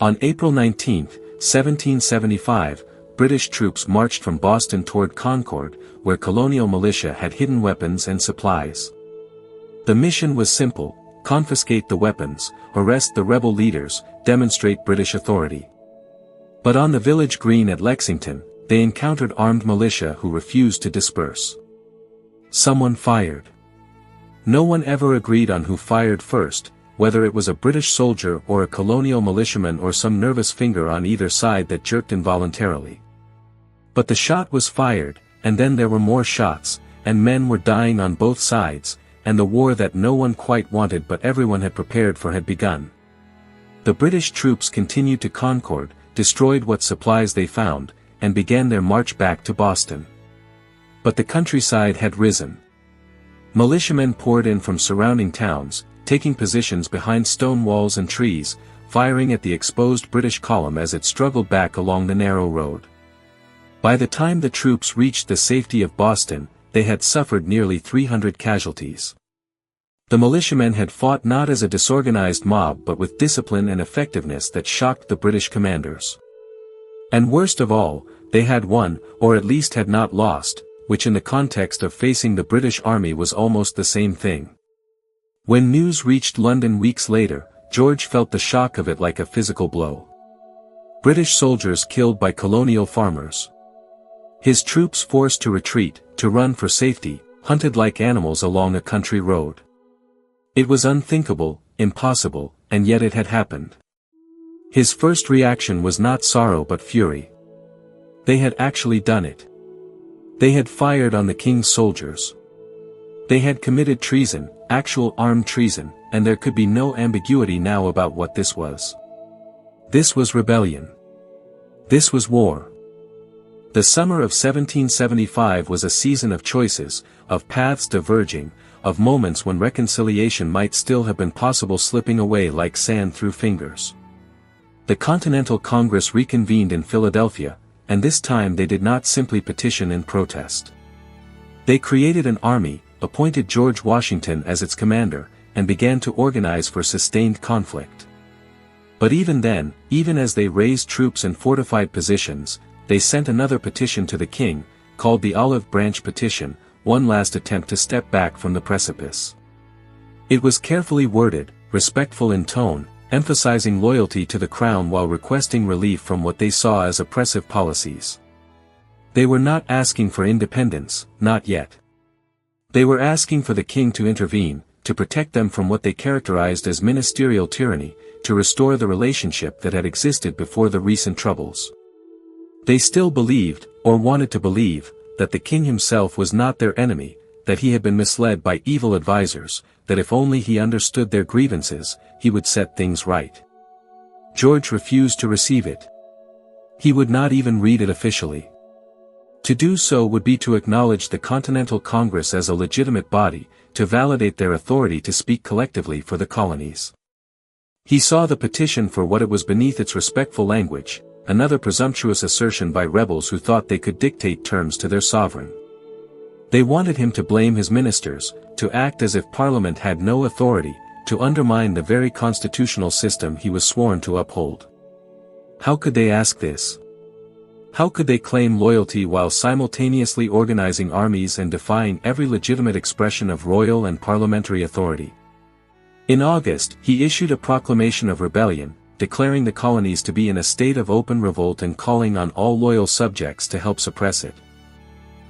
Speaker 1: On April 19, 1775, British troops marched from Boston toward Concord, where colonial militia had hidden weapons and supplies. The mission was simple: confiscate the weapons, arrest the rebel leaders, demonstrate British authority. But on the village green at Lexington, they encountered armed militia who refused to disperse. Someone fired. No one ever agreed on who fired first, whether it was a British soldier or a colonial militiaman or some nervous finger on either side that jerked involuntarily. But the shot was fired, and then there were more shots, and men were dying on both sides, and the war that no one quite wanted but everyone had prepared for had begun. The British troops continued to Concord, destroyed what supplies they found, and began their march back to Boston. But the countryside had risen. Militiamen poured in from surrounding towns, taking positions behind stone walls and trees, firing at the exposed British column as it struggled back along the narrow road. By the time the troops reached the safety of Boston, they had suffered nearly 300 casualties. The militiamen had fought not as a disorganized mob but with discipline and effectiveness that shocked the British commanders. And worst of all, they had won, or at least had not lost, which in the context of facing the British Army was almost the same thing. When news reached London weeks later, George felt the shock of it like a physical blow. British soldiers killed by colonial farmers. His troops forced to retreat, to run for safety, hunted like animals along a country road. It was unthinkable, impossible, and yet it had happened. His first reaction was not sorrow but fury. They had actually done it. They had fired on the king's soldiers. They had committed treason, actual armed treason, and there could be no ambiguity now about what this was. This was rebellion. This was war. The summer of 1775 was a season of choices, of paths diverging, of moments when reconciliation might still have been possible slipping away like sand through fingers. The Continental Congress reconvened in Philadelphia, and this time they did not simply petition and protest. They created an army, appointed George Washington as its commander, and began to organize for sustained conflict. But even then, even as they raised troops and fortified positions, they sent another petition to the king, called the Olive Branch Petition, one last attempt to step back from the precipice. It was carefully worded, respectful in tone, emphasizing loyalty to the crown while requesting relief from what they saw as oppressive policies. They were not asking for independence, not yet. They were asking for the king to intervene, to protect them from what they characterized as ministerial tyranny, to restore the relationship that had existed before the recent troubles. They still believed, or wanted to believe, that the king himself was not their enemy, that he had been misled by evil advisers, that if only he understood their grievances, he would set things right. George refused to receive it. He would not even read it officially. To do so would be to acknowledge the Continental Congress as a legitimate body, to validate their authority to speak collectively for the colonies. He saw the petition for what it was beneath its respectful language, another presumptuous assertion by rebels who thought they could dictate terms to their sovereign. They wanted him to blame his ministers, to act as if Parliament had no authority, to undermine the very constitutional system he was sworn to uphold. How could they ask this? How could they claim loyalty while simultaneously organizing armies and defying every legitimate expression of royal and parliamentary authority? In August, he issued a proclamation of rebellion, declaring the colonies to be in a state of open revolt and calling on all loyal subjects to help suppress it.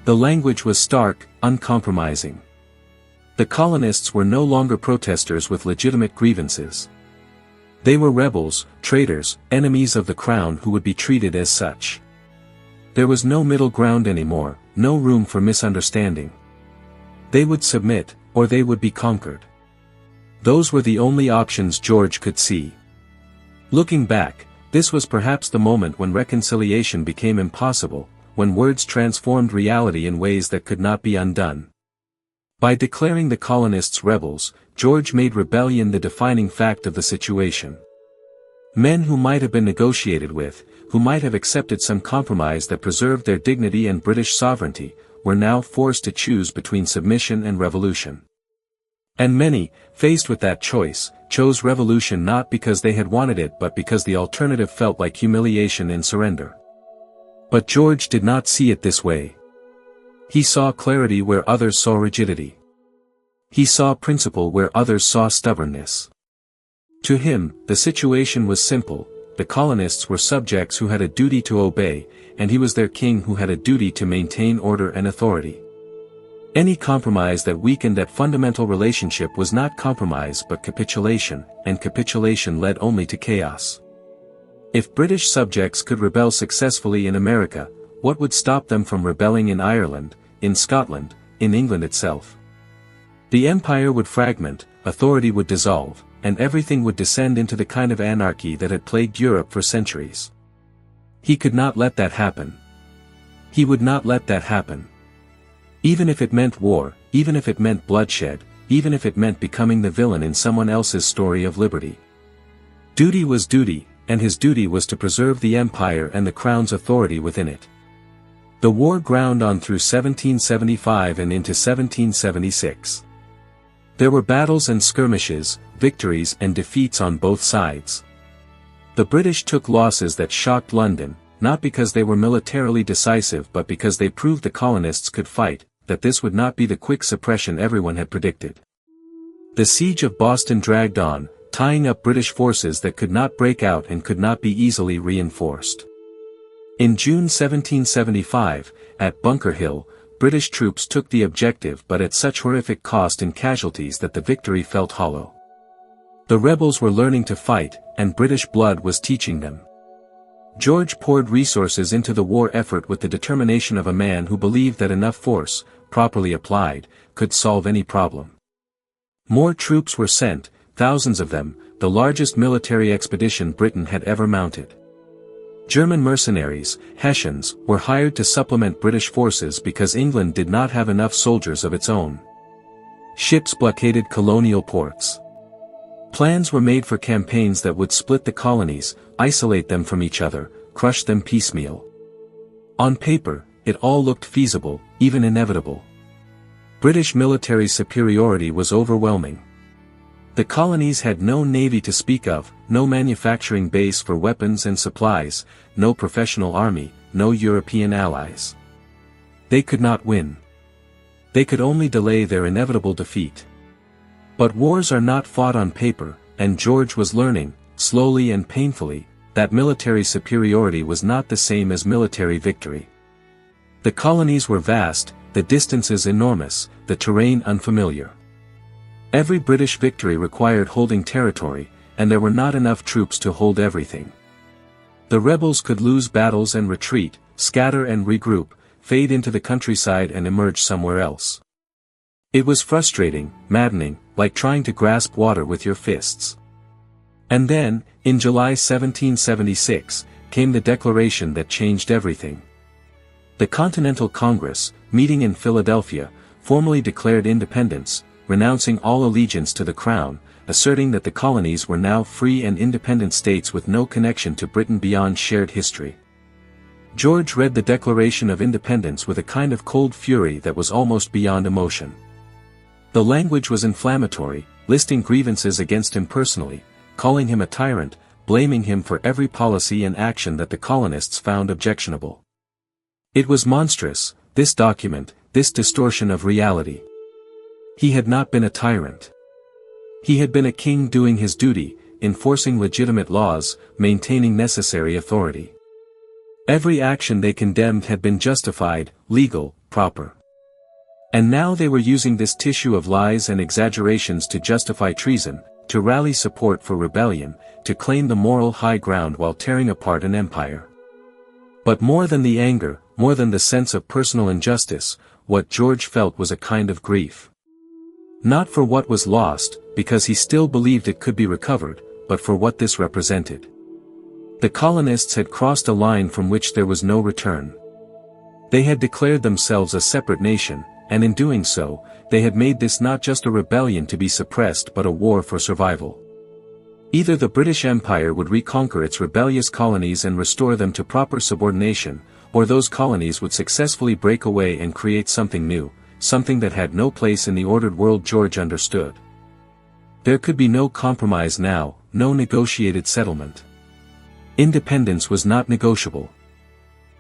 Speaker 1: The language was stark, uncompromising. The colonists were no longer protesters with legitimate grievances. They were rebels, traitors, enemies of the crown who would be treated as such. There was no middle ground anymore, no room for misunderstanding. They would submit, or they would be conquered. Those were the only options George could see. Looking back, this was perhaps the moment when reconciliation became impossible, when words transformed reality in ways that could not be undone. By declaring the colonists rebels, George made rebellion the defining fact of the situation. Men who might have been negotiated with, who might have accepted some compromise that preserved their dignity and British sovereignty, were now forced to choose between submission and revolution. And many, faced with that choice, chose revolution not because they had wanted it but because the alternative felt like humiliation and surrender. But George did not see it this way. He saw clarity where others saw rigidity. He saw principle where others saw stubbornness. To him, the situation was simple: the colonists were subjects who had a duty to obey, and he was their king who had a duty to maintain order and authority. Any compromise that weakened that fundamental relationship was not compromise but capitulation, and capitulation led only to chaos. If British subjects could rebel successfully in America, what would stop them from rebelling in Ireland, in Scotland, in England itself? The empire would fragment, authority would dissolve, and everything would descend into the kind of anarchy that had plagued Europe for centuries. He could not let that happen. He would not let that happen. Even if it meant war, even if it meant bloodshed, even if it meant becoming the villain in someone else's story of liberty. Duty was duty, and his duty was to preserve the empire and the crown's authority within it. The war ground on through 1775 and into 1776. There were battles and skirmishes, victories and defeats on both sides. The British took losses that shocked London, not because they were militarily decisive but because they proved the colonists could fight, that this would not be the quick suppression everyone had predicted. The siege of Boston dragged on, tying up British forces that could not break out and could not be easily reinforced. In June 1775, at Bunker Hill, British troops took the objective but at such horrific cost in casualties that the victory felt hollow. The rebels were learning to fight, and British blood was teaching them. George poured resources into the war effort with the determination of a man who believed that enough force, properly applied, could solve any problem. More troops were sent, thousands of them, the largest military expedition Britain had ever mounted. German mercenaries, Hessians, were hired to supplement British forces because England did not have enough soldiers of its own. Ships blockaded colonial ports. Plans were made for campaigns that would split the colonies, isolate them from each other, crush them piecemeal. On paper, it all looked feasible, even inevitable. British military superiority was overwhelming. The colonies had no navy to speak of, no manufacturing base for weapons and supplies, no professional army, no European allies. They could not win. They could only delay their inevitable defeat. But wars are not fought on paper, and George was learning, slowly and painfully, that military superiority was not the same as military victory. The colonies were vast, the distances enormous, the terrain unfamiliar. Every British victory required holding territory, and there were not enough troops to hold everything. The rebels could lose battles and retreat, scatter and regroup, fade into the countryside and emerge somewhere else. It was frustrating, maddening, like trying to grasp water with your fists. And then, in July 1776, came the declaration that changed everything. The Continental Congress, meeting in Philadelphia, formally declared independence, renouncing all allegiance to the crown, asserting that the colonies were now free and independent states with no connection to Britain beyond shared history. George read the Declaration of Independence with a kind of cold fury that was almost beyond emotion. The language was inflammatory, listing grievances against him personally, calling him a tyrant, blaming him for every policy and action that the colonists found objectionable. It was monstrous, this document, this distortion of reality. He had not been a tyrant. He had been a king doing his duty, enforcing legitimate laws, maintaining necessary authority. Every action they condemned had been justified, legal, proper. And now they were using this tissue of lies and exaggerations to justify treason, to rally support for rebellion, to claim the moral high ground while tearing apart an empire. But more than the anger, more than the sense of personal injustice, what George felt was a kind of grief. Not for what was lost, because he still believed it could be recovered, but for what this represented. The colonists had crossed a line from which there was no return. They had declared themselves a separate nation, and in doing so, they had made this not just a rebellion to be suppressed but a war for survival. Either the British Empire would reconquer its rebellious colonies and restore them to proper subordination, or those colonies would successfully break away and create something new, something that had no place in the ordered world George understood. There could be no compromise now, no negotiated settlement. Independence was not negotiable.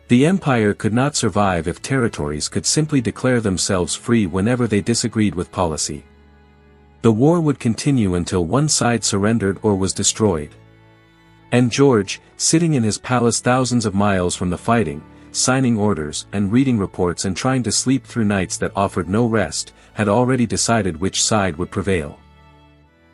Speaker 1: The empire could not survive if territories could simply declare themselves free whenever they disagreed with policy. The war would continue until one side surrendered or was destroyed. And George, sitting in his palace thousands of miles from the fighting, signing orders and reading reports and trying to sleep through nights that offered no rest, had already decided which side would prevail.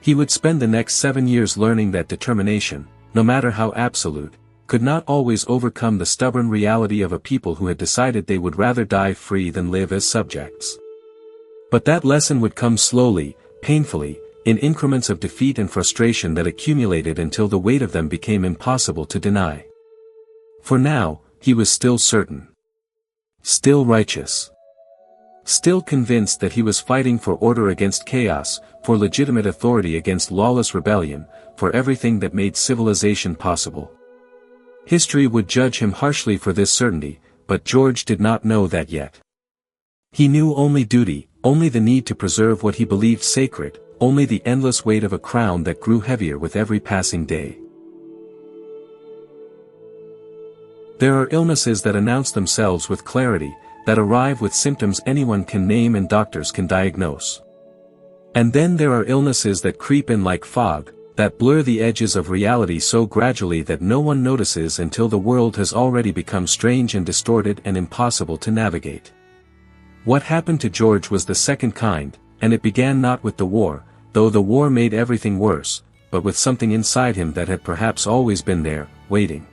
Speaker 1: He would spend the next 7 years learning that determination, no matter how absolute, could not always overcome the stubborn reality of a people who had decided they would rather die free than live as subjects. But that lesson would come slowly, painfully, in increments of defeat and frustration that accumulated until the weight of them became impossible to deny. For now, he was still certain. Still righteous. Still convinced that he was fighting for order against chaos, for legitimate authority against lawless rebellion, for everything that made civilization possible. History would judge him harshly for this certainty, but George did not know that yet. He knew only duty, only the need to preserve what he believed sacred, only the endless weight of a crown that grew heavier with every passing day. There are illnesses that announce themselves with clarity, that arrive with symptoms anyone can name and doctors can diagnose. And then there are illnesses that creep in like fog, that blur the edges of reality so gradually that no one notices until the world has already become strange and distorted and impossible to navigate. What happened to George was the second kind, and it began not with the war, though the war made everything worse, but with something inside him that had perhaps always been there, waiting.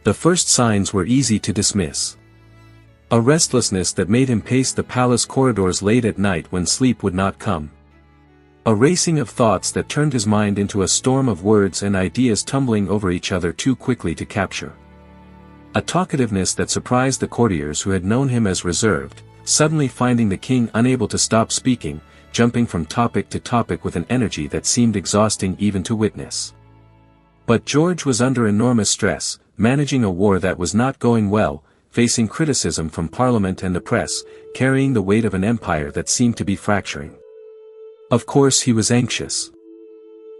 Speaker 1: The first signs were easy to dismiss. A restlessness that made him pace the palace corridors late at night when sleep would not come. A racing of thoughts that turned his mind into a storm of words and ideas tumbling over each other too quickly to capture. A talkativeness that surprised the courtiers who had known him as reserved, suddenly finding the king unable to stop speaking, jumping from topic to topic with an energy that seemed exhausting even to witness. But George was under enormous stress, managing a war that was not going well, facing criticism from Parliament and the press, carrying the weight of an empire that seemed to be fracturing. Of course he was anxious.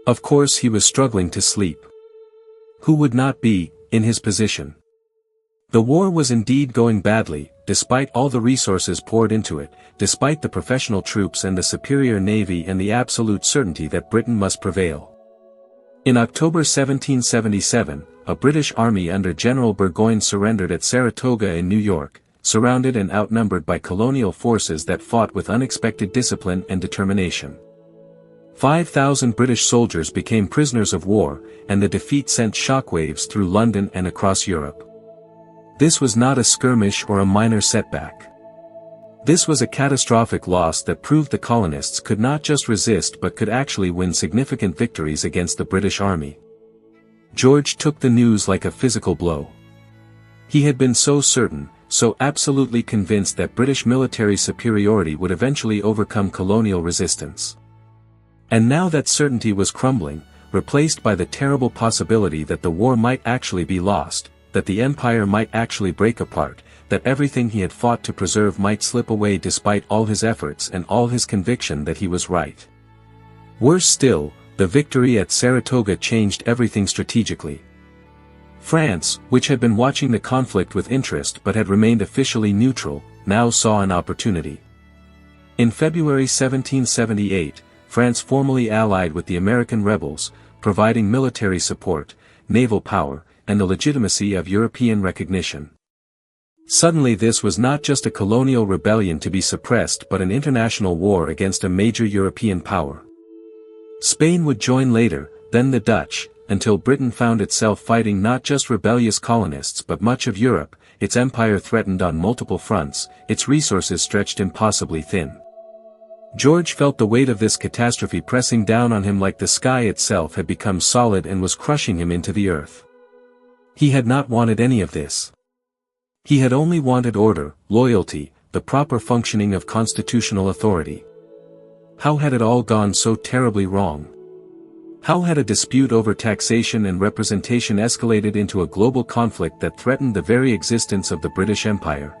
Speaker 1: Of course he was struggling to sleep. Who would not be, in his position? The war was indeed going badly, despite all the resources poured into it, despite the professional troops and the superior navy and the absolute certainty that Britain must prevail. In October 1777, a British army under General Burgoyne surrendered at Saratoga in New York, surrounded and outnumbered by colonial forces that fought with unexpected discipline and determination. 5,000 British soldiers became prisoners of war, and the defeat sent shockwaves through London and across Europe. This was not a skirmish or a minor setback. This was a catastrophic loss that proved the colonists could not just resist but could actually win significant victories against the British army. George took the news like a physical blow. He had been so certain, so absolutely convinced that British military superiority would eventually overcome colonial resistance. And now that certainty was crumbling, replaced by the terrible possibility that the war might actually be lost, that the empire might actually break apart, that everything he had fought to preserve might slip away despite all his efforts and all his conviction that he was right. Worse still, the victory at Saratoga changed everything strategically. France, which had been watching the conflict with interest but had remained officially neutral, now saw an opportunity. In February 1778, France formally allied with the American rebels, providing military support, naval power, and the legitimacy of European recognition. Suddenly this was not just a colonial rebellion to be suppressed but an international war against a major European power. Spain would join later, then the Dutch, until Britain found itself fighting not just rebellious colonists but much of Europe, its empire threatened on multiple fronts, its resources stretched impossibly thin. George felt the weight of this catastrophe pressing down on him like the sky itself had become solid and was crushing him into the earth. He had not wanted any of this. He had only wanted order, loyalty, the proper functioning of constitutional authority. How had it all gone so terribly wrong? How had a dispute over taxation and representation escalated into a global conflict that threatened the very existence of the British Empire?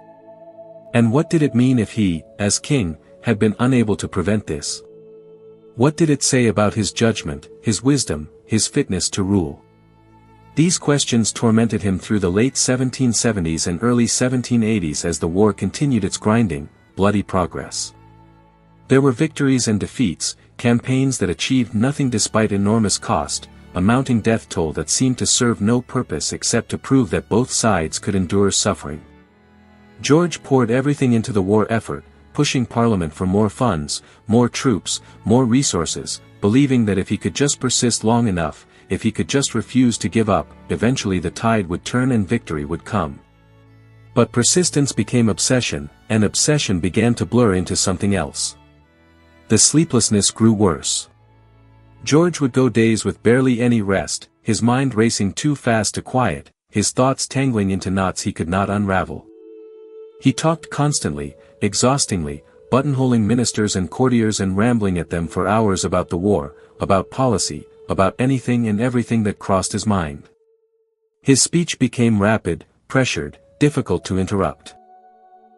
Speaker 1: And what did it mean if he, as king, had been unable to prevent this? What did it say about his judgment, his wisdom, his fitness to rule? These questions tormented him through the late 1770s and early 1780s as the war continued its grinding, bloody progress. There were victories and defeats, campaigns that achieved nothing despite enormous cost, a mounting death toll that seemed to serve no purpose except to prove that both sides could endure suffering. George poured everything into the war effort, pushing Parliament for more funds, more troops, more resources, believing that if he could just persist long enough, if he could just refuse to give up, eventually the tide would turn and victory would come. But persistence became obsession, and obsession began to blur into something else. The sleeplessness grew worse. George would go days with barely any rest, his mind racing too fast to quiet, his thoughts tangling into knots he could not unravel. He talked constantly, exhaustingly, buttonholing ministers and courtiers and rambling at them for hours about the war, about policy, about anything and everything that crossed his mind. His speech became rapid, pressured, difficult to interrupt.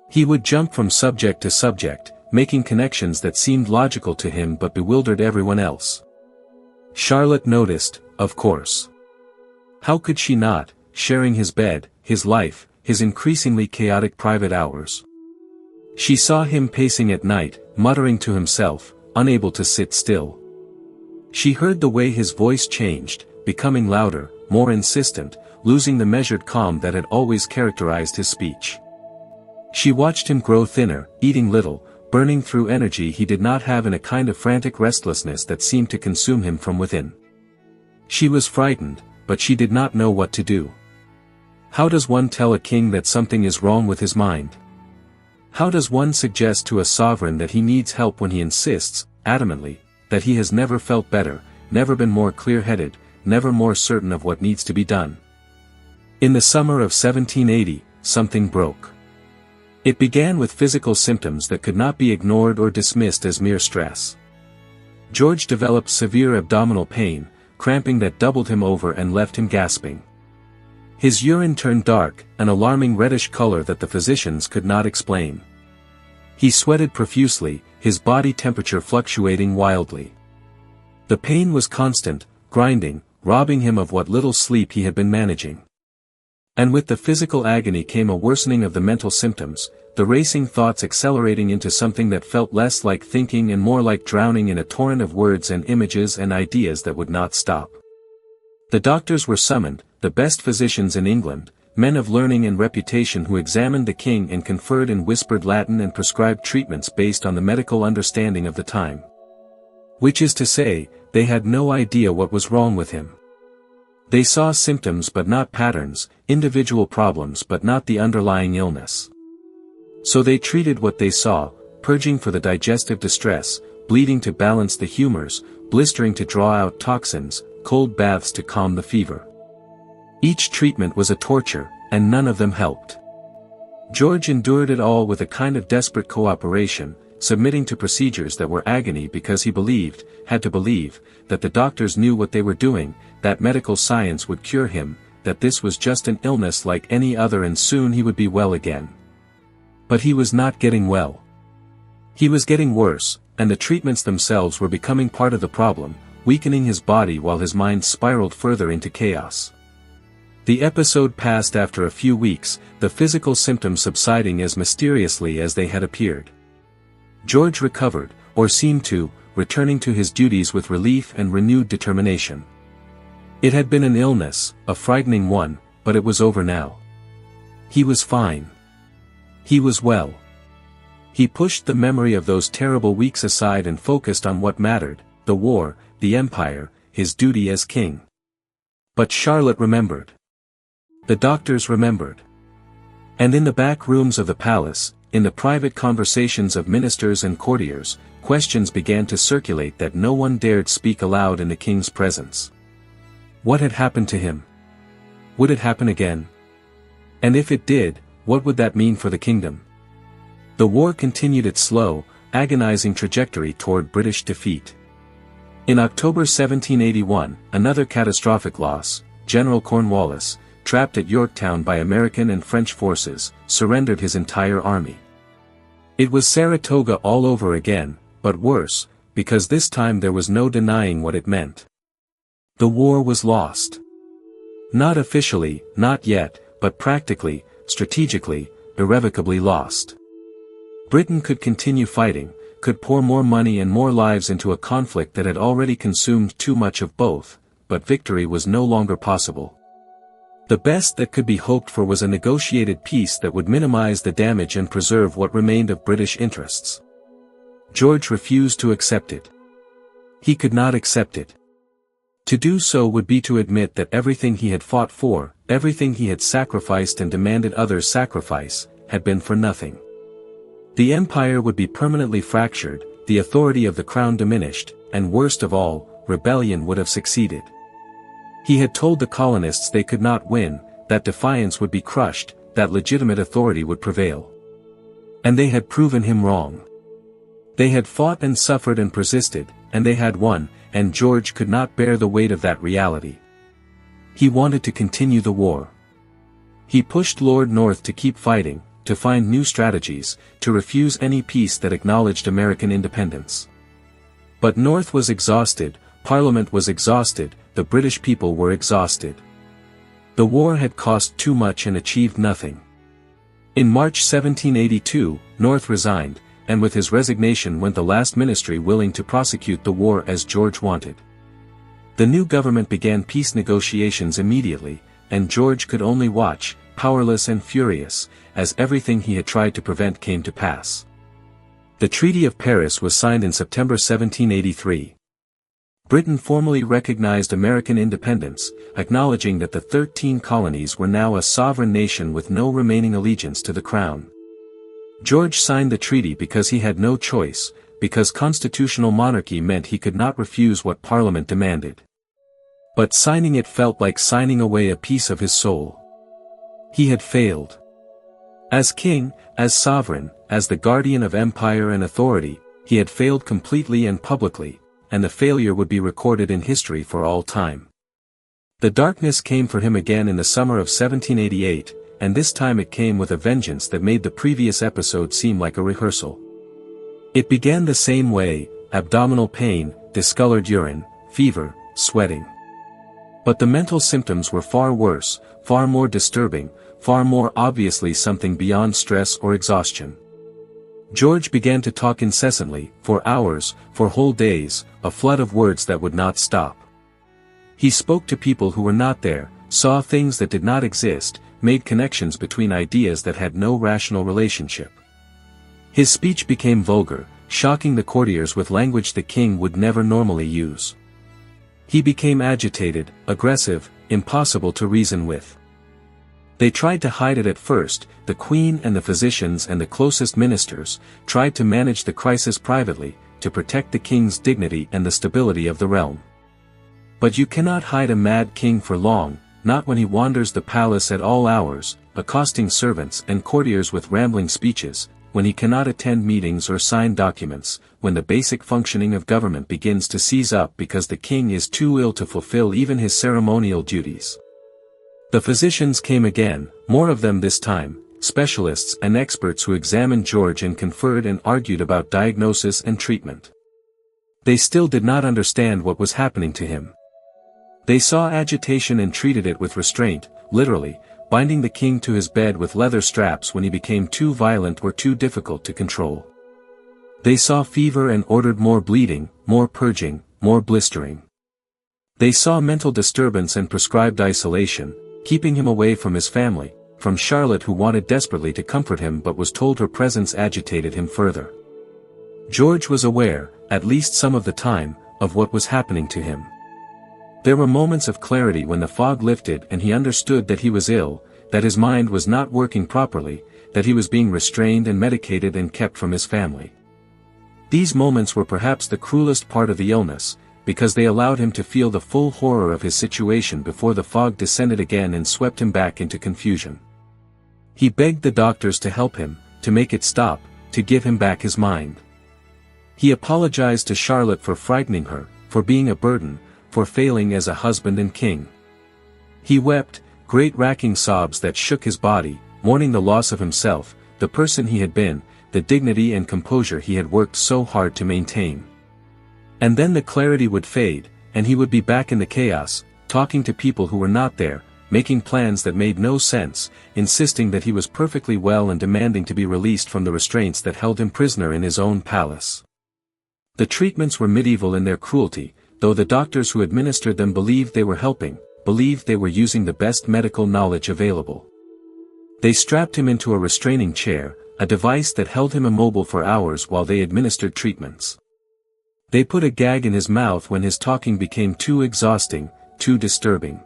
Speaker 1: He would jump from subject to subject, making connections that seemed logical to him but bewildered everyone else. Charlotte noticed, of course. How could she not, sharing his bed, his life, his increasingly chaotic private hours? She saw him pacing at night, muttering to himself, unable to sit still. She heard the way his voice changed, becoming louder, more insistent, losing the measured calm that had always characterized his speech. She watched him grow thinner, eating little, burning through energy he did not have in a kind of frantic restlessness that seemed to consume him from within. She was frightened, but she did not know what to do. How does one tell a king that something is wrong with his mind? How does one suggest to a sovereign that he needs help when he insists, adamantly, that he has never felt better, never been more clear-headed, never more certain of what needs to be done? In the summer of 1780, something broke. It began with physical symptoms that could not be ignored or dismissed as mere stress. George developed severe abdominal pain, cramping that doubled him over and left him gasping. His urine turned dark, an alarming reddish color that the physicians could not explain. He sweated profusely, his body temperature fluctuating wildly. The pain was constant, grinding, robbing him of what little sleep he had been managing. And with the physical agony came a worsening of the mental symptoms, the racing thoughts accelerating into something that felt less like thinking and more like drowning in a torrent of words and images and ideas that would not stop. The doctors were summoned, the best physicians in England, men of learning and reputation who examined the king and conferred in whispered Latin and prescribed treatments based on the medical understanding of the time. Which is to say, they had no idea what was wrong with him. They saw symptoms but not patterns, individual problems but not the underlying illness. So they treated what they saw, purging for the digestive distress, bleeding to balance the humors, blistering to draw out toxins, cold baths to calm the fever. Each treatment was a torture, and none of them helped. George endured it all with a kind of desperate cooperation, submitting to procedures that were agony because he had to believe, that the doctors knew what they were doing, that medical science would cure him, that this was just an illness like any other and soon he would be well again. But he was not getting well. He was getting worse, and the treatments themselves were becoming part of the problem, weakening his body while his mind spiraled further into chaos. The episode passed after a few weeks, the physical symptoms subsiding as mysteriously as they had appeared. George recovered, or seemed to, returning to his duties with relief and renewed determination. It had been an illness, a frightening one, but it was over now. He was fine. He was well. He pushed the memory of those terrible weeks aside and focused on what mattered, the war, the empire, his duty as king. But Charlotte remembered. The doctors remembered. And in the back rooms of the palace, in the private conversations of ministers and courtiers, questions began to circulate that no one dared speak aloud in the king's presence. What had happened to him? Would it happen again? And if it did, what would that mean for the kingdom? The war continued its slow, agonizing trajectory toward British defeat. In October 1781, another catastrophic loss, General Cornwallis, trapped at Yorktown by American and French forces, surrendered his entire army. It was Saratoga all over again, but worse, because this time there was no denying what it meant. The war was lost. Not officially, not yet, but practically, strategically, irrevocably lost. Britain could continue fighting, could pour more money and more lives into a conflict that had already consumed too much of both, but victory was no longer possible. The best that could be hoped for was a negotiated peace that would minimize the damage and preserve what remained of British interests. George refused to accept it. He could not accept it. To do so would be to admit that everything he had fought for, everything he had sacrificed and demanded others sacrifice, had been for nothing. The empire would be permanently fractured, the authority of the crown diminished, and worst of all, rebellion would have succeeded. He had told the colonists they could not win, that defiance would be crushed, that legitimate authority would prevail. And they had proven him wrong. They had fought and suffered and persisted, and they had won, and George could not bear the weight of that reality. He wanted to continue the war. He pushed Lord North to keep fighting, to find new strategies, to refuse any peace that acknowledged American independence. But North was exhausted, Parliament was exhausted, the British people were exhausted. The war had cost too much and achieved nothing. In March 1782, North resigned, and with his resignation went the last ministry willing to prosecute the war as George wanted. The new government began peace negotiations immediately, and George could only watch, powerless and furious, as everything he had tried to prevent came to pass. The Treaty of Paris was signed in September 1783. Britain formally recognized American independence, acknowledging that the 13 colonies were now a sovereign nation with no remaining allegiance to the crown. George signed the treaty because he had no choice, because constitutional monarchy meant he could not refuse what Parliament demanded. But signing it felt like signing away a piece of his soul. He had failed. As king, as sovereign, as the guardian of empire and authority, he had failed completely and publicly, and the failure would be recorded in history for all time. The darkness came for him again in the summer of 1788, and this time it came with a vengeance that made the previous episode seem like a rehearsal. It began the same way: abdominal pain, discolored urine, fever, sweating. But the mental symptoms were far worse, far more disturbing, far more obviously something beyond stress or exhaustion. George began to talk incessantly, for hours, for whole days, a flood of words that would not stop. He spoke to people who were not there, saw things that did not exist, made connections between ideas that had no rational relationship. His speech became vulgar, shocking the courtiers with language the king would never normally use. He became agitated, aggressive, impossible to reason with. They tried to hide it at first. The queen and the physicians and the closest ministers tried to manage the crisis privately, to protect the king's dignity and the stability of the realm. But you cannot hide a mad king for long, not when he wanders the palace at all hours, accosting servants and courtiers with rambling speeches, when he cannot attend meetings or sign documents, when the basic functioning of government begins to seize up because the king is too ill to fulfill even his ceremonial duties. The physicians came again, more of them this time, specialists and experts who examined George and conferred and argued about diagnosis and treatment. They still did not understand what was happening to him. They saw agitation and treated it with restraint, literally, binding the king to his bed with leather straps when he became too violent or too difficult to control. They saw fever and ordered more bleeding, more purging, more blistering. They saw mental disturbance and prescribed isolation, keeping him away from his family, from Charlotte who wanted desperately to comfort him but was told her presence agitated him further. George was aware, at least some of the time, of what was happening to him. There were moments of clarity when the fog lifted and he understood that he was ill, that his mind was not working properly, that he was being restrained and medicated and kept from his family. These moments were perhaps the cruelest part of the illness, because they allowed him to feel the full horror of his situation before the fog descended again and swept him back into confusion. He begged the doctors to help him, to make it stop, to give him back his mind. He apologized to Charlotte for frightening her, for being a burden, for failing as a husband and king. He wept, great racking sobs that shook his body, mourning the loss of himself, the person he had been, the dignity and composure he had worked so hard to maintain. And then the clarity would fade, and he would be back in the chaos, talking to people who were not there, making plans that made no sense, insisting that he was perfectly well and demanding to be released from the restraints that held him prisoner in his own palace. The treatments were medieval in their cruelty, though the doctors who administered them believed they were helping, believed they were using the best medical knowledge available. They strapped him into a restraining chair, a device that held him immobile for hours while they administered treatments. They put a gag in his mouth when his talking became too exhausting, too disturbing.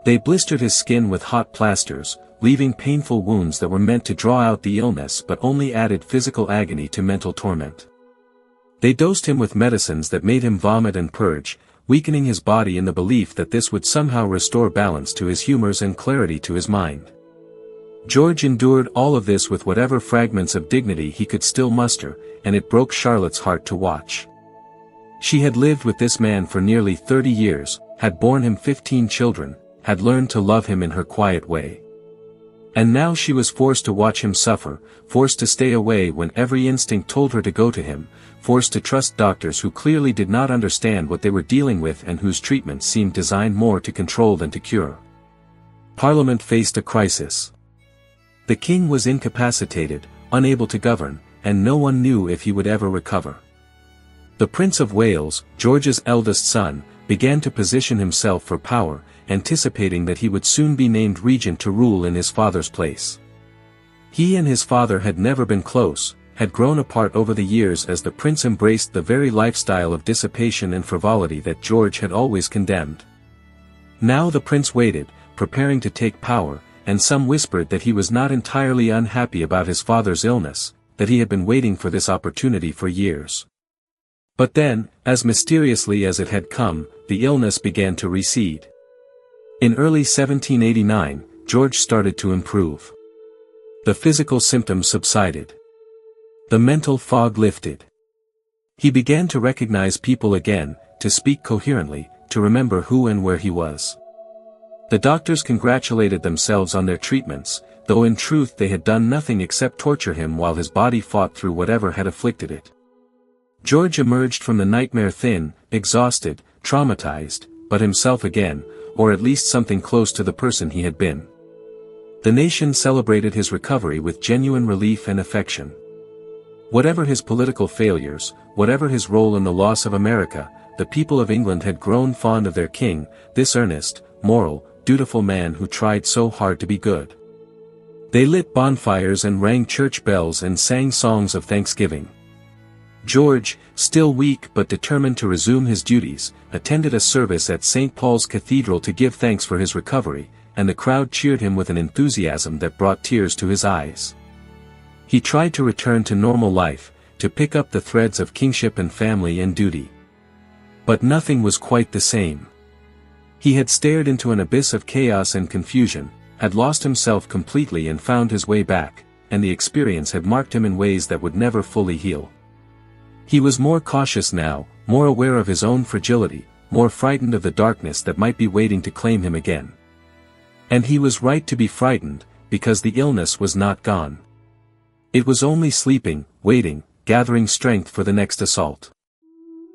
Speaker 1: They blistered his skin with hot plasters, leaving painful wounds that were meant to draw out the illness but only added physical agony to mental torment. They dosed him with medicines that made him vomit and purge, weakening his body in the belief that this would somehow restore balance to his humors and clarity to his mind. George endured all of this with whatever fragments of dignity he could still muster, and it broke Charlotte's heart to watch. She had lived with this man for nearly 30 years, had borne him 15 children, had learned to love him in her quiet way. And now she was forced to watch him suffer, forced to stay away when every instinct told her to go to him, forced to trust doctors who clearly did not understand what they were dealing with and whose treatment seemed designed more to control than to cure. Parliament faced a crisis. The king was incapacitated, unable to govern, and no one knew if he would ever recover. The Prince of Wales, George's eldest son, began to position himself for power, anticipating that he would soon be named regent to rule in his father's place. He and his father had never been close, had grown apart over the years as the prince embraced the very lifestyle of dissipation and frivolity that George had always condemned. Now the prince waited, preparing to take power, and some whispered that he was not entirely unhappy about his father's illness, that he had been waiting for this opportunity for years. But then, as mysteriously as it had come, the illness began to recede. In early 1789, George started to improve. The physical symptoms subsided. The mental fog lifted. He began to recognize people again, to speak coherently, to remember who and where he was. The doctors congratulated themselves on their treatments, though in truth they had done nothing except torture him while his body fought through whatever had afflicted it. George emerged from the nightmare thin, exhausted, traumatized, but himself again, or at least something close to the person he had been. The nation celebrated his recovery with genuine relief and affection. Whatever his political failures, whatever his role in the loss of America, the people of England had grown fond of their king, this earnest, moral, dutiful man who tried so hard to be good. They lit bonfires and rang church bells and sang songs of thanksgiving. George, still weak but determined to resume his duties, attended a service at St. Paul's Cathedral to give thanks for his recovery, and the crowd cheered him with an enthusiasm that brought tears to his eyes. He tried to return to normal life, to pick up the threads of kingship and family and duty. But nothing was quite the same. He had stared into an abyss of chaos and confusion, had lost himself completely and found his way back, and the experience had marked him in ways that would never fully heal. He was more cautious now, more aware of his own fragility, more frightened of the darkness that might be waiting to claim him again. And he was right to be frightened, because the illness was not gone. It was only sleeping, waiting, gathering strength for the next assault.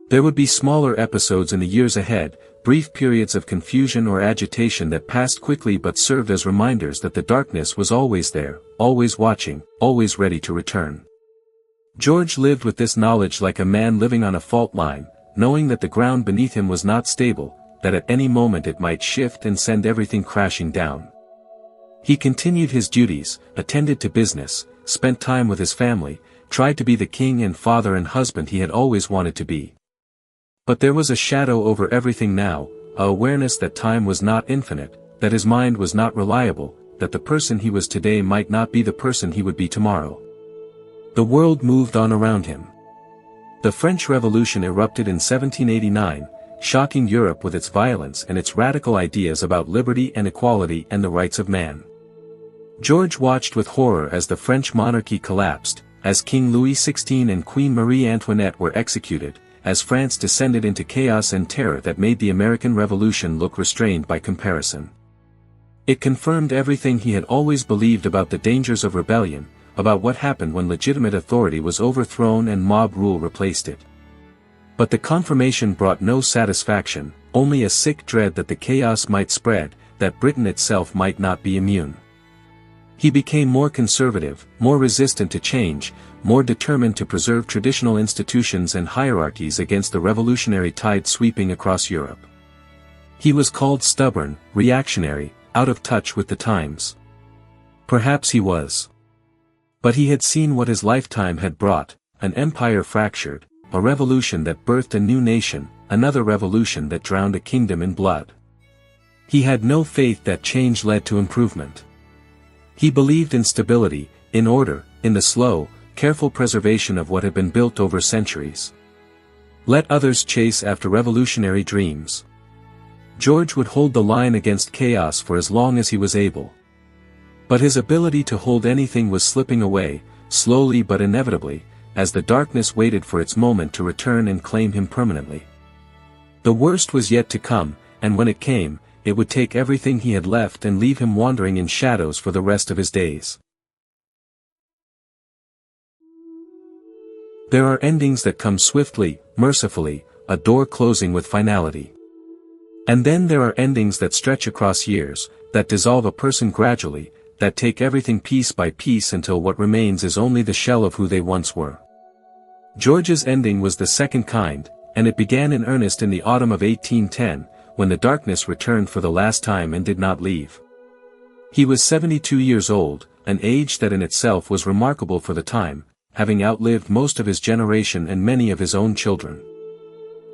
Speaker 1: There would be smaller episodes in the years ahead, brief periods of confusion or agitation that passed quickly but served as reminders that the darkness was always there, always watching, always ready to return. George lived with this knowledge like a man living on a fault line, knowing that the ground beneath him was not stable, that at any moment it might shift and send everything crashing down. He continued his duties, attended to business, spent time with his family, tried to be the king and father and husband he had always wanted to be. But there was a shadow over everything now, a awareness that time was not infinite, that his mind was not reliable, that the person he was today might not be the person he would be tomorrow. The world moved on around him. The French Revolution erupted in 1789, shocking Europe with its violence and its radical ideas about liberty and equality and the rights of man. George watched with horror as the French monarchy collapsed, as King Louis XVI and Queen Marie Antoinette were executed, as France descended into chaos and terror that made the American Revolution look restrained by comparison. It confirmed everything he had always believed about the dangers of rebellion, about what happened when legitimate authority was overthrown and mob rule replaced it. But the confirmation brought no satisfaction, only a sick dread that the chaos might spread, that Britain itself might not be immune. He became more conservative, more resistant to change, more determined to preserve traditional institutions and hierarchies against the revolutionary tide sweeping across Europe. He was called stubborn, reactionary, out of touch with the times. Perhaps he was. But he had seen what his lifetime had brought, an empire fractured, a revolution that birthed a new nation, another revolution that drowned a kingdom in blood. He had no faith that change led to improvement. He believed in stability, in order, in the slow, careful preservation of what had been built over centuries. Let others chase after revolutionary dreams. George would hold the line against chaos for as long as he was able. But his ability to hold anything was slipping away, slowly but inevitably, as the darkness waited for its moment to return and claim him permanently. The worst was yet to come, and when it came, it would take everything he had left and leave him wandering in shadows for the rest of his days. There are endings that come swiftly, mercifully, a door closing with finality. And then there are endings that stretch across years, that dissolve a person gradually, that take everything piece by piece until what remains is only the shell of who they once were. George's ending was the second kind, and it began in earnest in the autumn of 1810, when the darkness returned for the last time and did not leave. He was 72 years old, an age that in itself was remarkable for the time, having outlived most of his generation and many of his own children.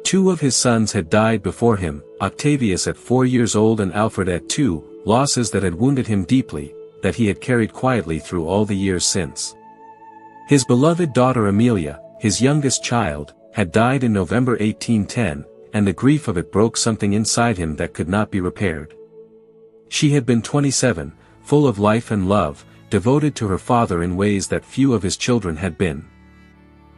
Speaker 1: 2 of his sons had died before him, Octavius at 4 years old and Alfred at 2, losses that had wounded him deeply, that he had carried quietly through all the years since. His beloved daughter Amelia, his youngest child, had died in November 1810, and the grief of it broke something inside him that could not be repaired. She had been 27, full of life and love, devoted to her father in ways that few of his children had been.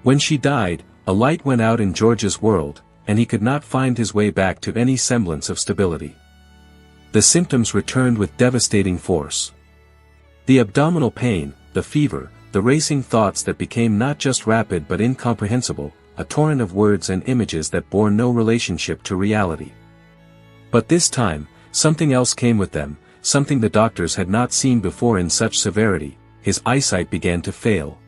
Speaker 1: When she died, a light went out in George's world, and he could not find his way back to any semblance of stability. The symptoms returned with devastating force. The abdominal pain, the fever, the racing thoughts that became not just rapid but incomprehensible, a torrent of words and images that bore no relationship to reality. But this time, something else came with them, something the doctors had not seen before in such severity. His eyesight began to fail.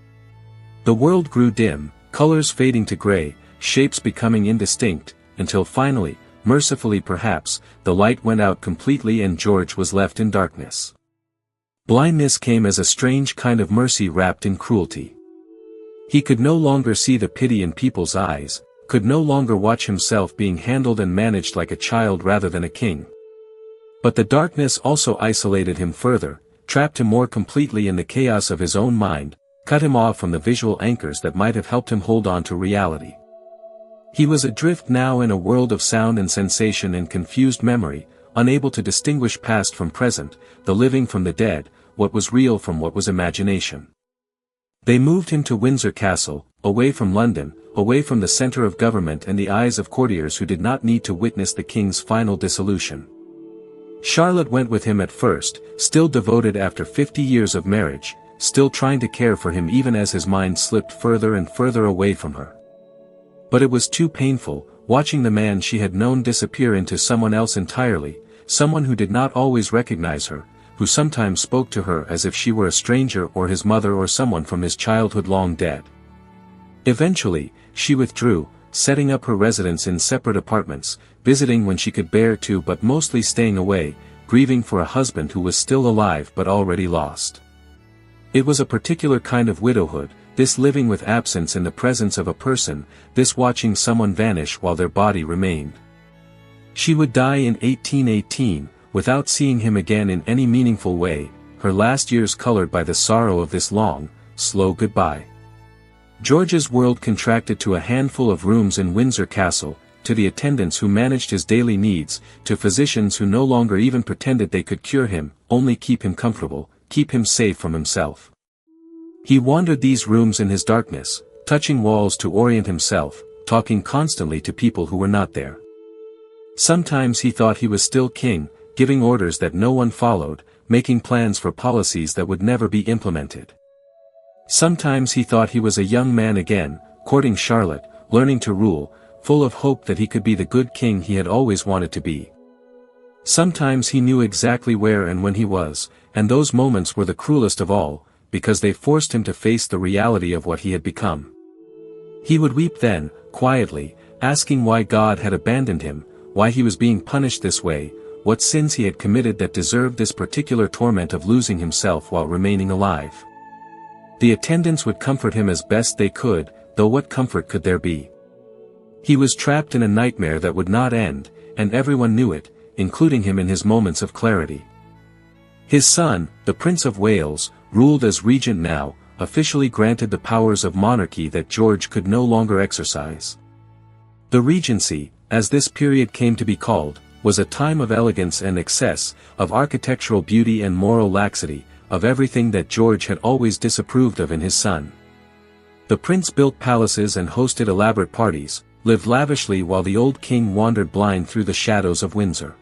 Speaker 1: The world grew dim, colors fading to gray, shapes becoming indistinct, until finally, mercifully perhaps, the light went out completely and George was left in darkness. Blindness came as a strange kind of mercy wrapped in cruelty. He could no longer see the pity in people's eyes, could no longer watch himself being handled and managed like a child rather than a king. But the darkness also isolated him further, trapped him more completely in the chaos of his own mind, cut him off from the visual anchors that might have helped him hold on to reality. He was adrift now in a world of sound and sensation and confused memory, unable to distinguish past from present, the living from the dead, what was real from what was imagination. They moved him to Windsor Castle, away from London, away from the center of government and the eyes of courtiers who did not need to witness the king's final dissolution. Charlotte went with him at first, still devoted after 50 years of marriage, still trying to care for him even as his mind slipped further and further away from her. But it was too painful, watching the man she had known disappear into someone else entirely, someone who did not always recognize her, who sometimes spoke to her as if she were a stranger or his mother or someone from his childhood long dead. Eventually, she withdrew, setting up her residence in separate apartments, visiting when she could bear to but mostly staying away, grieving for a husband who was still alive but already lost. It was a particular kind of widowhood, this living with absence in the presence of a person, this watching someone vanish while their body remained. She would die in 1818, without seeing him again in any meaningful way, her last years colored by the sorrow of this long, slow goodbye. George's world contracted to a handful of rooms in Windsor Castle, to the attendants who managed his daily needs, to physicians who no longer even pretended they could cure him, only keep him comfortable, keep him safe from himself. He wandered these rooms in his darkness, touching walls to orient himself, talking constantly to people who were not there. Sometimes he thought he was still king, giving orders that no one followed, making plans for policies that would never be implemented. Sometimes he thought he was a young man again, courting Charlotte, learning to rule, full of hope that he could be the good king he had always wanted to be. Sometimes he knew exactly where and when he was, and those moments were the cruelest of all, because they forced him to face the reality of what he had become. He would weep then, quietly, asking why God had abandoned him, why he was being punished this way, what sins he had committed that deserved this particular torment of losing himself while remaining alive. The attendants would comfort him as best they could, though what comfort could there be? He was trapped in a nightmare that would not end, and everyone knew it, including him in his moments of clarity. His son, the Prince of Wales, ruled as regent now, officially granted the powers of monarchy that George could no longer exercise. The regency, as this period came to be called, was a time of elegance and excess, of architectural beauty and moral laxity, of everything that George had always disapproved of in his son. The prince built palaces and hosted elaborate parties, lived lavishly while the old king wandered blind through the shadows of Windsor.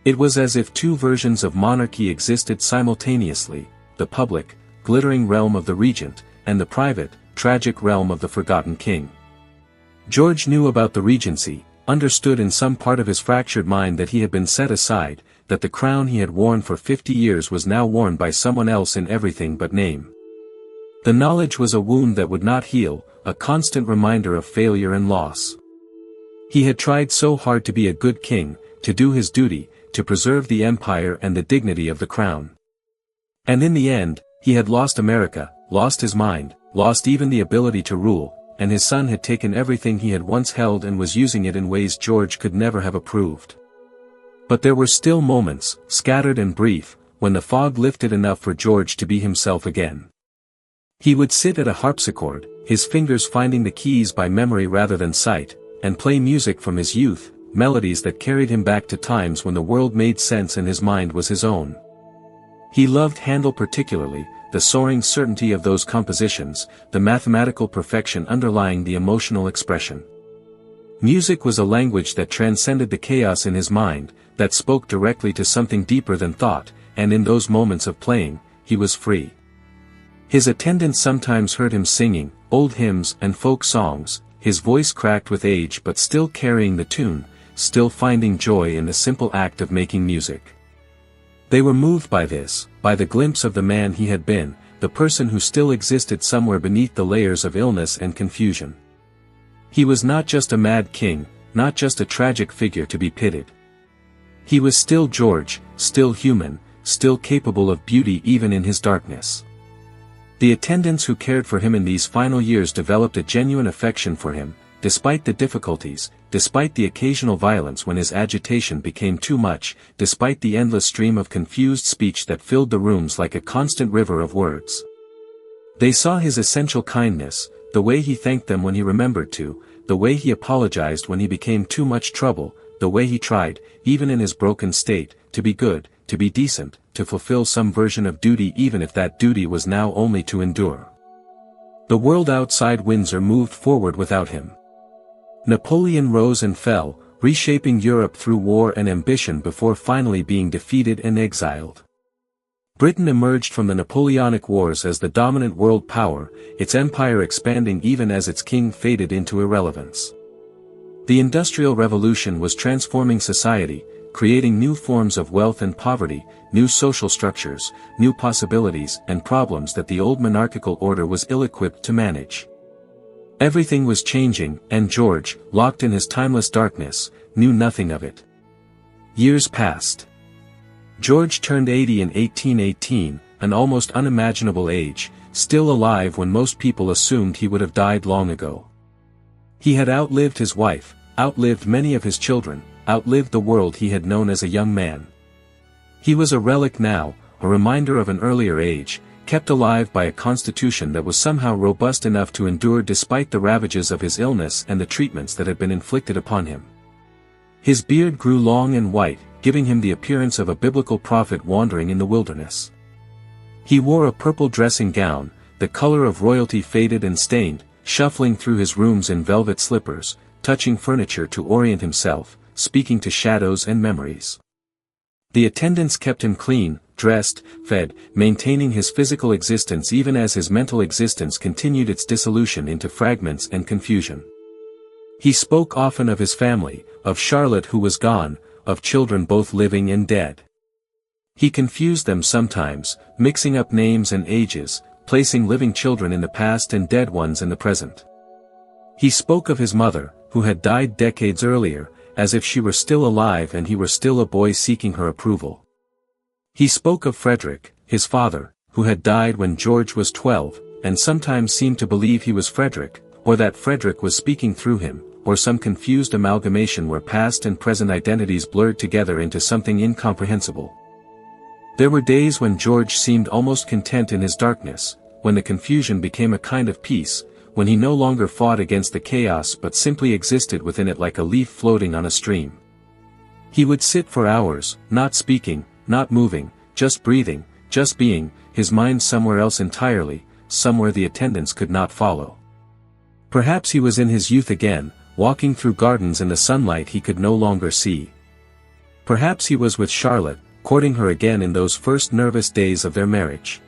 Speaker 1: It was as if two versions of monarchy existed simultaneously, the public, glittering realm of the regent, and the private, tragic realm of the forgotten king. George knew about the regency, understood in some part of his fractured mind that he had been set aside, that the crown he had worn for 50 years was now worn by someone else in everything but name. The knowledge was a wound that would not heal, a constant reminder of failure and loss. He had tried so hard to be a good king, to do his duty, to preserve the empire and the dignity of the crown. And in the end, he had lost America, lost his mind, lost even the ability to rule, and his son had taken everything he had once held and was using it in ways George could never have approved. But there were still moments, scattered and brief, when the fog lifted enough for George to be himself again. He would sit at a harpsichord, his fingers finding the keys by memory rather than sight, and play music from his youth, melodies that carried him back to times when the world made sense and his mind was his own. He loved Handel particularly, the soaring certainty of those compositions, the mathematical perfection underlying the emotional expression. Music was a language that transcended the chaos in his mind, that spoke directly to something deeper than thought, and in those moments of playing, he was free. His attendants sometimes heard him singing old hymns and folk songs, his voice cracked with age but still carrying the tune, still finding joy in the simple act of making music. They were moved by this, by the glimpse of the man he had been, the person who still existed somewhere beneath the layers of illness and confusion. He was not just a mad king, not just a tragic figure to be pitied. He was still George, still human, still capable of beauty even in his darkness. The attendants who cared for him in these final years developed a genuine affection for him, despite the difficulties, despite the occasional violence when his agitation became too much, despite the endless stream of confused speech that filled the rooms like a constant river of words. They saw his essential kindness, the way he thanked them when he remembered to, the way he apologized when he became too much trouble, the way he tried, even in his broken state, to be good, to be decent, to fulfill some version of duty even if that duty was now only to endure. The world outside Windsor moved forward without him. Napoleon rose and fell, reshaping Europe through war and ambition before finally being defeated and exiled. Britain emerged from the Napoleonic Wars as the dominant world power, its empire expanding even as its king faded into irrelevance. The Industrial Revolution was transforming society, creating new forms of wealth and poverty, new social structures, new possibilities and problems that the old monarchical order was ill-equipped to manage. Everything was changing, and George, locked in his timeless darkness, knew nothing of it. Years passed. George turned 80 in 1818, an almost unimaginable age, still alive when most people assumed he would have died long ago. He had outlived his wife, outlived many of his children, outlived the world he had known as a young man. He was a relic now, a reminder of an earlier age, kept alive by a constitution that was somehow robust enough to endure despite the ravages of his illness and the treatments that had been inflicted upon him. His beard grew long and white, giving him the appearance of a biblical prophet wandering in the wilderness. He wore a purple dressing gown, the color of royalty faded and stained, shuffling through his rooms in velvet slippers, touching furniture to orient himself, speaking to shadows and memories. The attendants kept him clean, dressed, fed, maintaining his physical existence even as his mental existence continued its dissolution into fragments and confusion. He spoke often of his family, of Charlotte who was gone, of children both living and dead. He confused them sometimes, mixing up names and ages, placing living children in the past and dead ones in the present. He spoke of his mother, who had died decades earlier, as if she were still alive and he were still a boy seeking her approval. He spoke of Frederick, his father, who had died when George was 12, and sometimes seemed to believe he was Frederick, or that Frederick was speaking through him, or some confused amalgamation where past and present identities blurred together into something incomprehensible. There were days when George seemed almost content in his darkness, when the confusion became a kind of peace, when he no longer fought against the chaos but simply existed within it like a leaf floating on a stream. He would sit for hours, not speaking, not moving, just breathing, just being, his mind somewhere else entirely, somewhere the attendants could not follow. Perhaps he was in his youth again, walking through gardens in the sunlight he could no longer see. Perhaps he was with Charlotte, courting her again in those first nervous days of their marriage.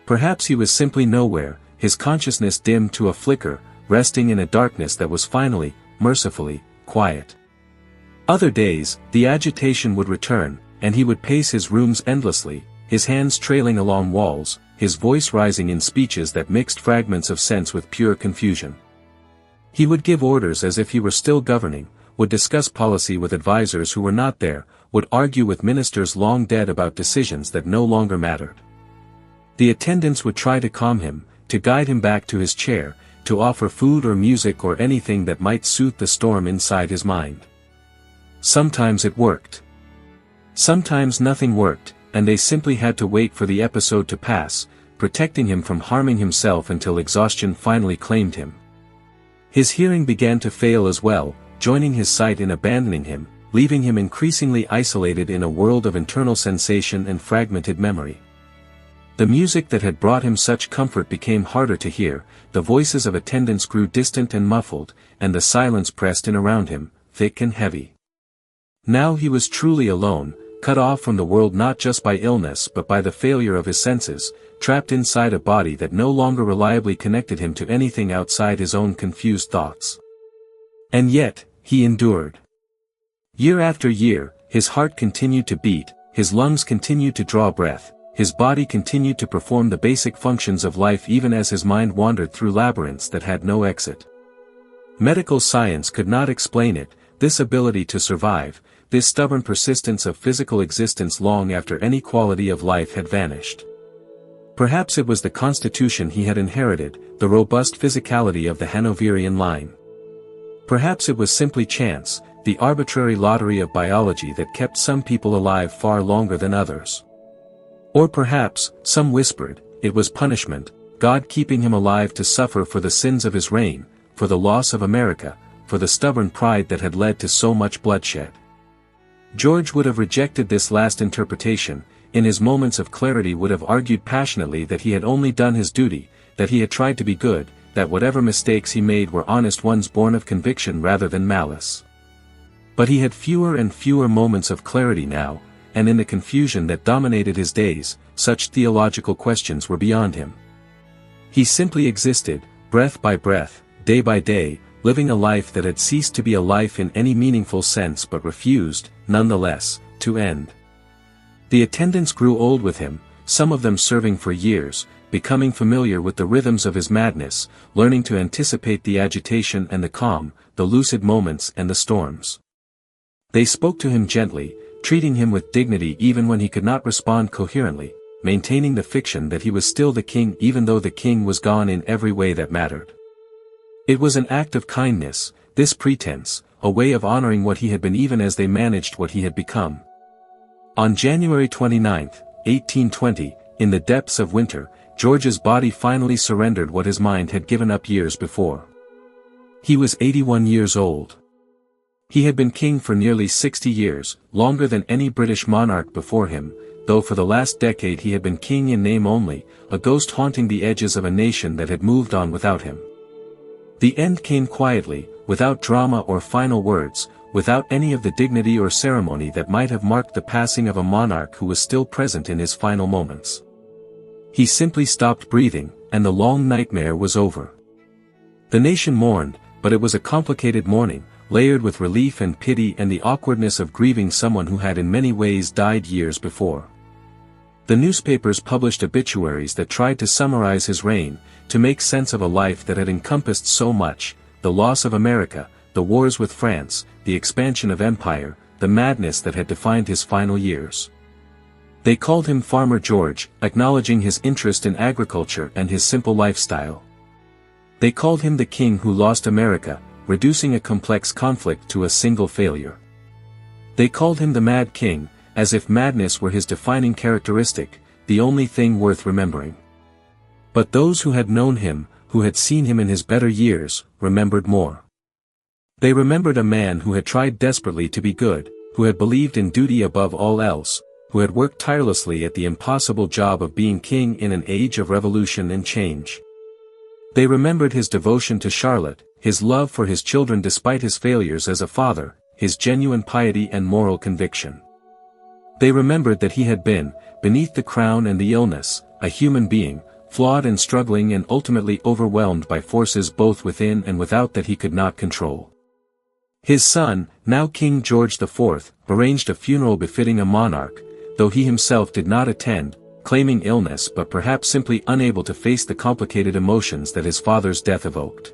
Speaker 1: Perhaps he was simply nowhere, his consciousness dimmed to a flicker, resting in a darkness that was finally, mercifully, quiet. Other days, the agitation would return, and he would pace his rooms endlessly, his hands trailing along walls, his voice rising in speeches that mixed fragments of sense with pure confusion. He would give orders as if he were still governing, would discuss policy with advisors who were not there, would argue with ministers long dead about decisions that no longer mattered. The attendants would try to calm him, to guide him back to his chair, to offer food or music or anything that might soothe the storm inside his mind. Sometimes it worked. Sometimes nothing worked, and they simply had to wait for the episode to pass, protecting him from harming himself until exhaustion finally claimed him. His hearing began to fail as well, joining his sight in abandoning him, leaving him increasingly isolated in a world of internal sensation and fragmented memory. The music that had brought him such comfort became harder to hear, the voices of attendants grew distant and muffled, and the silence pressed in around him, thick and heavy. Now he was truly alone, cut off from the world not just by illness but by the failure of his senses, trapped inside a body that no longer reliably connected him to anything outside his own confused thoughts. And yet, he endured. Year after year, his heart continued to beat, his lungs continued to draw breath, his body continued to perform the basic functions of life even as his mind wandered through labyrinths that had no exit. Medical science could not explain it, this ability to survive, this stubborn persistence of physical existence long after any quality of life had vanished. Perhaps it was the constitution he had inherited, the robust physicality of the Hanoverian line. Perhaps it was simply chance, the arbitrary lottery of biology that kept some people alive far longer than others. Or perhaps, some whispered, it was punishment, God keeping him alive to suffer for the sins of his reign, for the loss of America, for the stubborn pride that had led to so much bloodshed. George would have rejected this last interpretation, in his moments of clarity would have argued passionately that he had only done his duty, that he had tried to be good, that whatever mistakes he made were honest ones born of conviction rather than malice. But he had fewer and fewer moments of clarity now, and in the confusion that dominated his days, such theological questions were beyond him. He simply existed, breath by breath, day by day, living a life that had ceased to be a life in any meaningful sense but refused, nonetheless, to end. The attendants grew old with him, some of them serving for years, becoming familiar with the rhythms of his madness, learning to anticipate the agitation and the calm, the lucid moments and the storms. They spoke to him gently, treating him with dignity even when he could not respond coherently, maintaining the fiction that he was still the king even though the king was gone in every way that mattered. It was an act of kindness, this pretense, a way of honoring what he had been even as they managed what he had become. On January 29, 1820, in the depths of winter, George's body finally surrendered what his mind had given up years before. He was 81 years old. He had been king for nearly 60 years, longer than any British monarch before him, though for the last decade he had been king in name only, a ghost haunting the edges of a nation that had moved on without him. The end came quietly, without drama or final words, without any of the dignity or ceremony that might have marked the passing of a monarch who was still present in his final moments. He simply stopped breathing, and the long nightmare was over. The nation mourned, but it was a complicated mourning, layered with relief and pity and the awkwardness of grieving someone who had in many ways died years before. The newspapers published obituaries that tried to summarize his reign, to make sense of a life that had encompassed so much, the loss of America, the wars with France, the expansion of empire, the madness that had defined his final years. They called him Farmer George, acknowledging his interest in agriculture and his simple lifestyle. They called him the king who lost America, reducing a complex conflict to a single failure. They called him the Mad King, as if madness were his defining characteristic, the only thing worth remembering. But those who had known him, who had seen him in his better years, remembered more. They remembered a man who had tried desperately to be good, who had believed in duty above all else, who had worked tirelessly at the impossible job of being king in an age of revolution and change. They remembered his devotion to Charlotte, his love for his children despite his failures as a father, his genuine piety and moral conviction. They remembered that he had been, beneath the crown and the illness, a human being, flawed and struggling and ultimately overwhelmed by forces both within and without that he could not control. His son, now King George IV, arranged a funeral befitting a monarch, though he himself did not attend, claiming illness but perhaps simply unable to face the complicated emotions that his father's death evoked.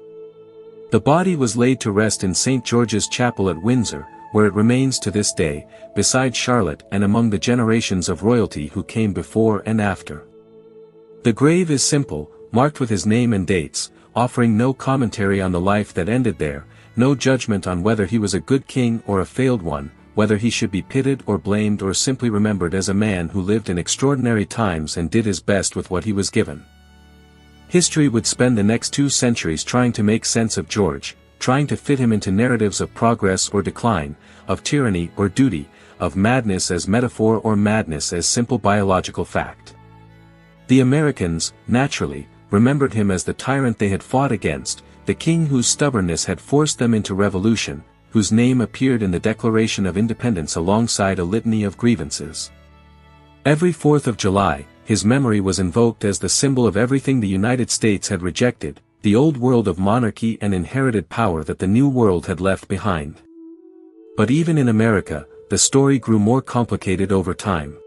Speaker 1: The body was laid to rest in St. George's Chapel at Windsor, where it remains to this day, beside Charlotte and among the generations of royalty who came before and after. The grave is simple, marked with his name and dates, offering no commentary on the life that ended there, no judgment on whether he was a good king or a failed one, whether he should be pitied or blamed or simply remembered as a man who lived in extraordinary times and did his best with what he was given. History would spend the next 2 centuries trying to make sense of George, trying to fit him into narratives of progress or decline, of tyranny or duty, of madness as metaphor or madness as simple biological fact. The Americans, naturally, remembered him as the tyrant they had fought against, the king whose stubbornness had forced them into revolution, whose name appeared in the Declaration of Independence alongside a litany of grievances. Every 4th of July, his memory was invoked as the symbol of everything the United States had rejected, the old world of monarchy and inherited power that the new world had left behind. But even in America, the story grew more complicated over time.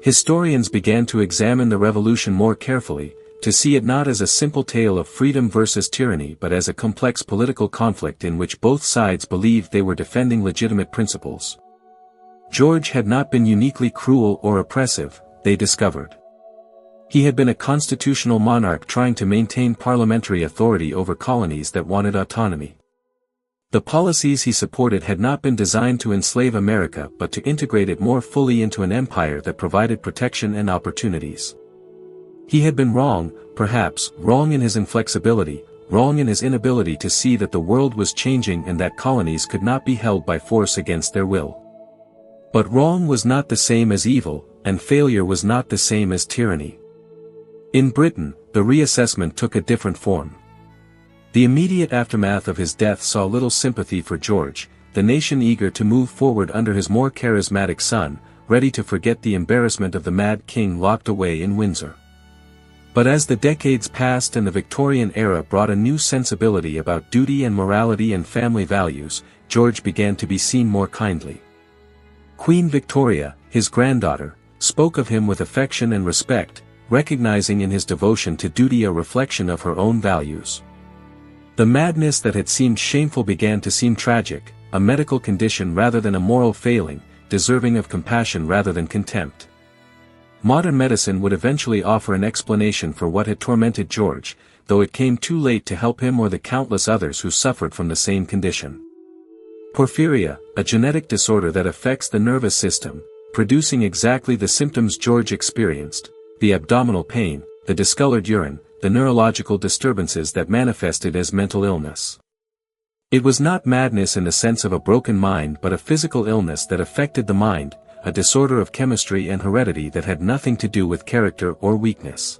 Speaker 1: Historians began to examine the revolution more carefully, to see it not as a simple tale of freedom versus tyranny but as a complex political conflict in which both sides believed they were defending legitimate principles. George had not been uniquely cruel or oppressive, they discovered. He had been a constitutional monarch trying to maintain parliamentary authority over colonies that wanted autonomy. The policies he supported had not been designed to enslave America but to integrate it more fully into an empire that provided protection and opportunities. He had been wrong, perhaps, wrong in his inflexibility, wrong in his inability to see that the world was changing and that colonies could not be held by force against their will. But wrong was not the same as evil, and failure was not the same as tyranny. In Britain, the reassessment took a different form. The immediate aftermath of his death saw little sympathy for George, the nation eager to move forward under his more charismatic son, ready to forget the embarrassment of the mad king locked away in Windsor. But as the decades passed and the Victorian era brought a new sensibility about duty and morality and family values, George began to be seen more kindly. Queen Victoria, his granddaughter, spoke of him with affection and respect, recognizing in his devotion to duty a reflection of her own values. The madness that had seemed shameful began to seem tragic, a medical condition rather than a moral failing, deserving of compassion rather than contempt. Modern medicine would eventually offer an explanation for what had tormented George, though it came too late to help him or the countless others who suffered from the same condition. Porphyria, a genetic disorder that affects the nervous system, producing exactly the symptoms George experienced, the abdominal pain, the discolored urine, the neurological disturbances that manifested as mental illness. It was not madness in the sense of a broken mind but a physical illness that affected the mind, a disorder of chemistry and heredity that had nothing to do with character or weakness.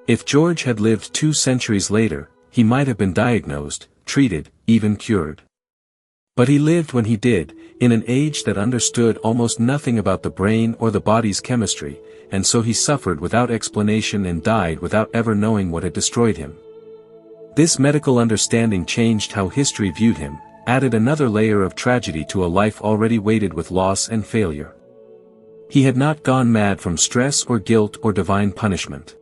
Speaker 1: If George had lived 2 centuries later, he might have been diagnosed, treated, even cured. But he lived when he did, in an age that understood almost nothing about the brain or the body's chemistry, and so he suffered without explanation and died without ever knowing what had destroyed him. This medical understanding changed how history viewed him, added another layer of tragedy to a life already weighted with loss and failure. He had not gone mad from stress or guilt or divine punishment.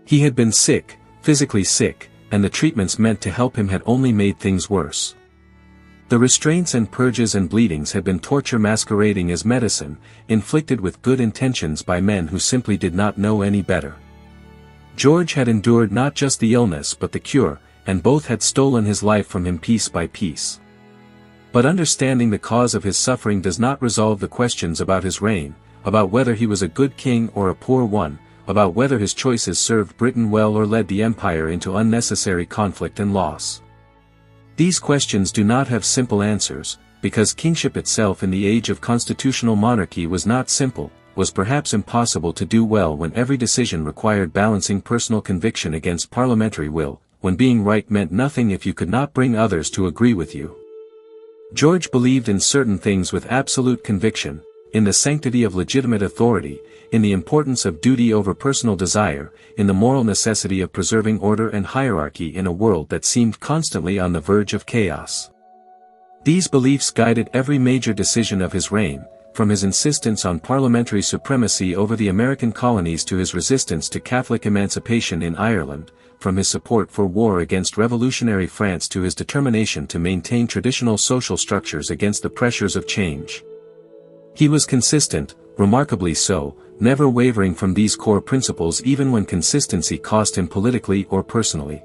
Speaker 1: He had been sick, physically sick, and the treatments meant to help him had only made things worse. The restraints and purges and bleedings had been torture masquerading as medicine, inflicted with good intentions by men who simply did not know any better. George had endured not just the illness but the cure, and both had stolen his life from him piece by piece. But understanding the cause of his suffering does not resolve the questions about his reign, about whether he was a good king or a poor one, about whether his choices served Britain well or led the empire into unnecessary conflict and loss. These questions do not have simple answers, because kingship itself in the age of constitutional monarchy was not simple, was perhaps impossible to do well when every decision required balancing personal conviction against parliamentary will, when being right meant nothing if you could not bring others to agree with you. George believed in certain things with absolute conviction, in the sanctity of legitimate authority, in the importance of duty over personal desire, in the moral necessity of preserving order and hierarchy in a world that seemed constantly on the verge of chaos. These beliefs guided every major decision of his reign, from his insistence on parliamentary supremacy over the American colonies to his resistance to Catholic emancipation in Ireland, from his support for war against revolutionary France to his determination to maintain traditional social structures against the pressures of change. He was consistent, remarkably so, never wavering from these core principles even when consistency cost him politically or personally.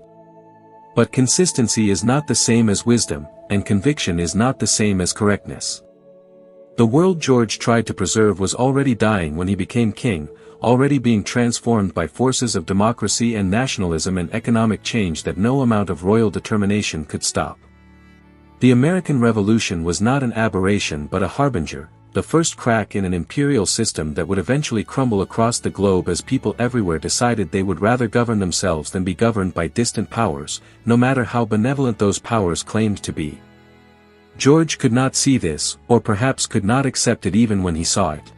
Speaker 1: But consistency is not the same as wisdom, and conviction is not the same as correctness. The world George tried to preserve was already dying when he became king, already being transformed by forces of democracy and nationalism and economic change that no amount of royal determination could stop. The American Revolution was not an aberration but a harbinger, the first crack in an imperial system that would eventually crumble across the globe as people everywhere decided they would rather govern themselves than be governed by distant powers, no matter how benevolent those powers claimed to be. George could not see this, or perhaps could not accept it even when he saw it.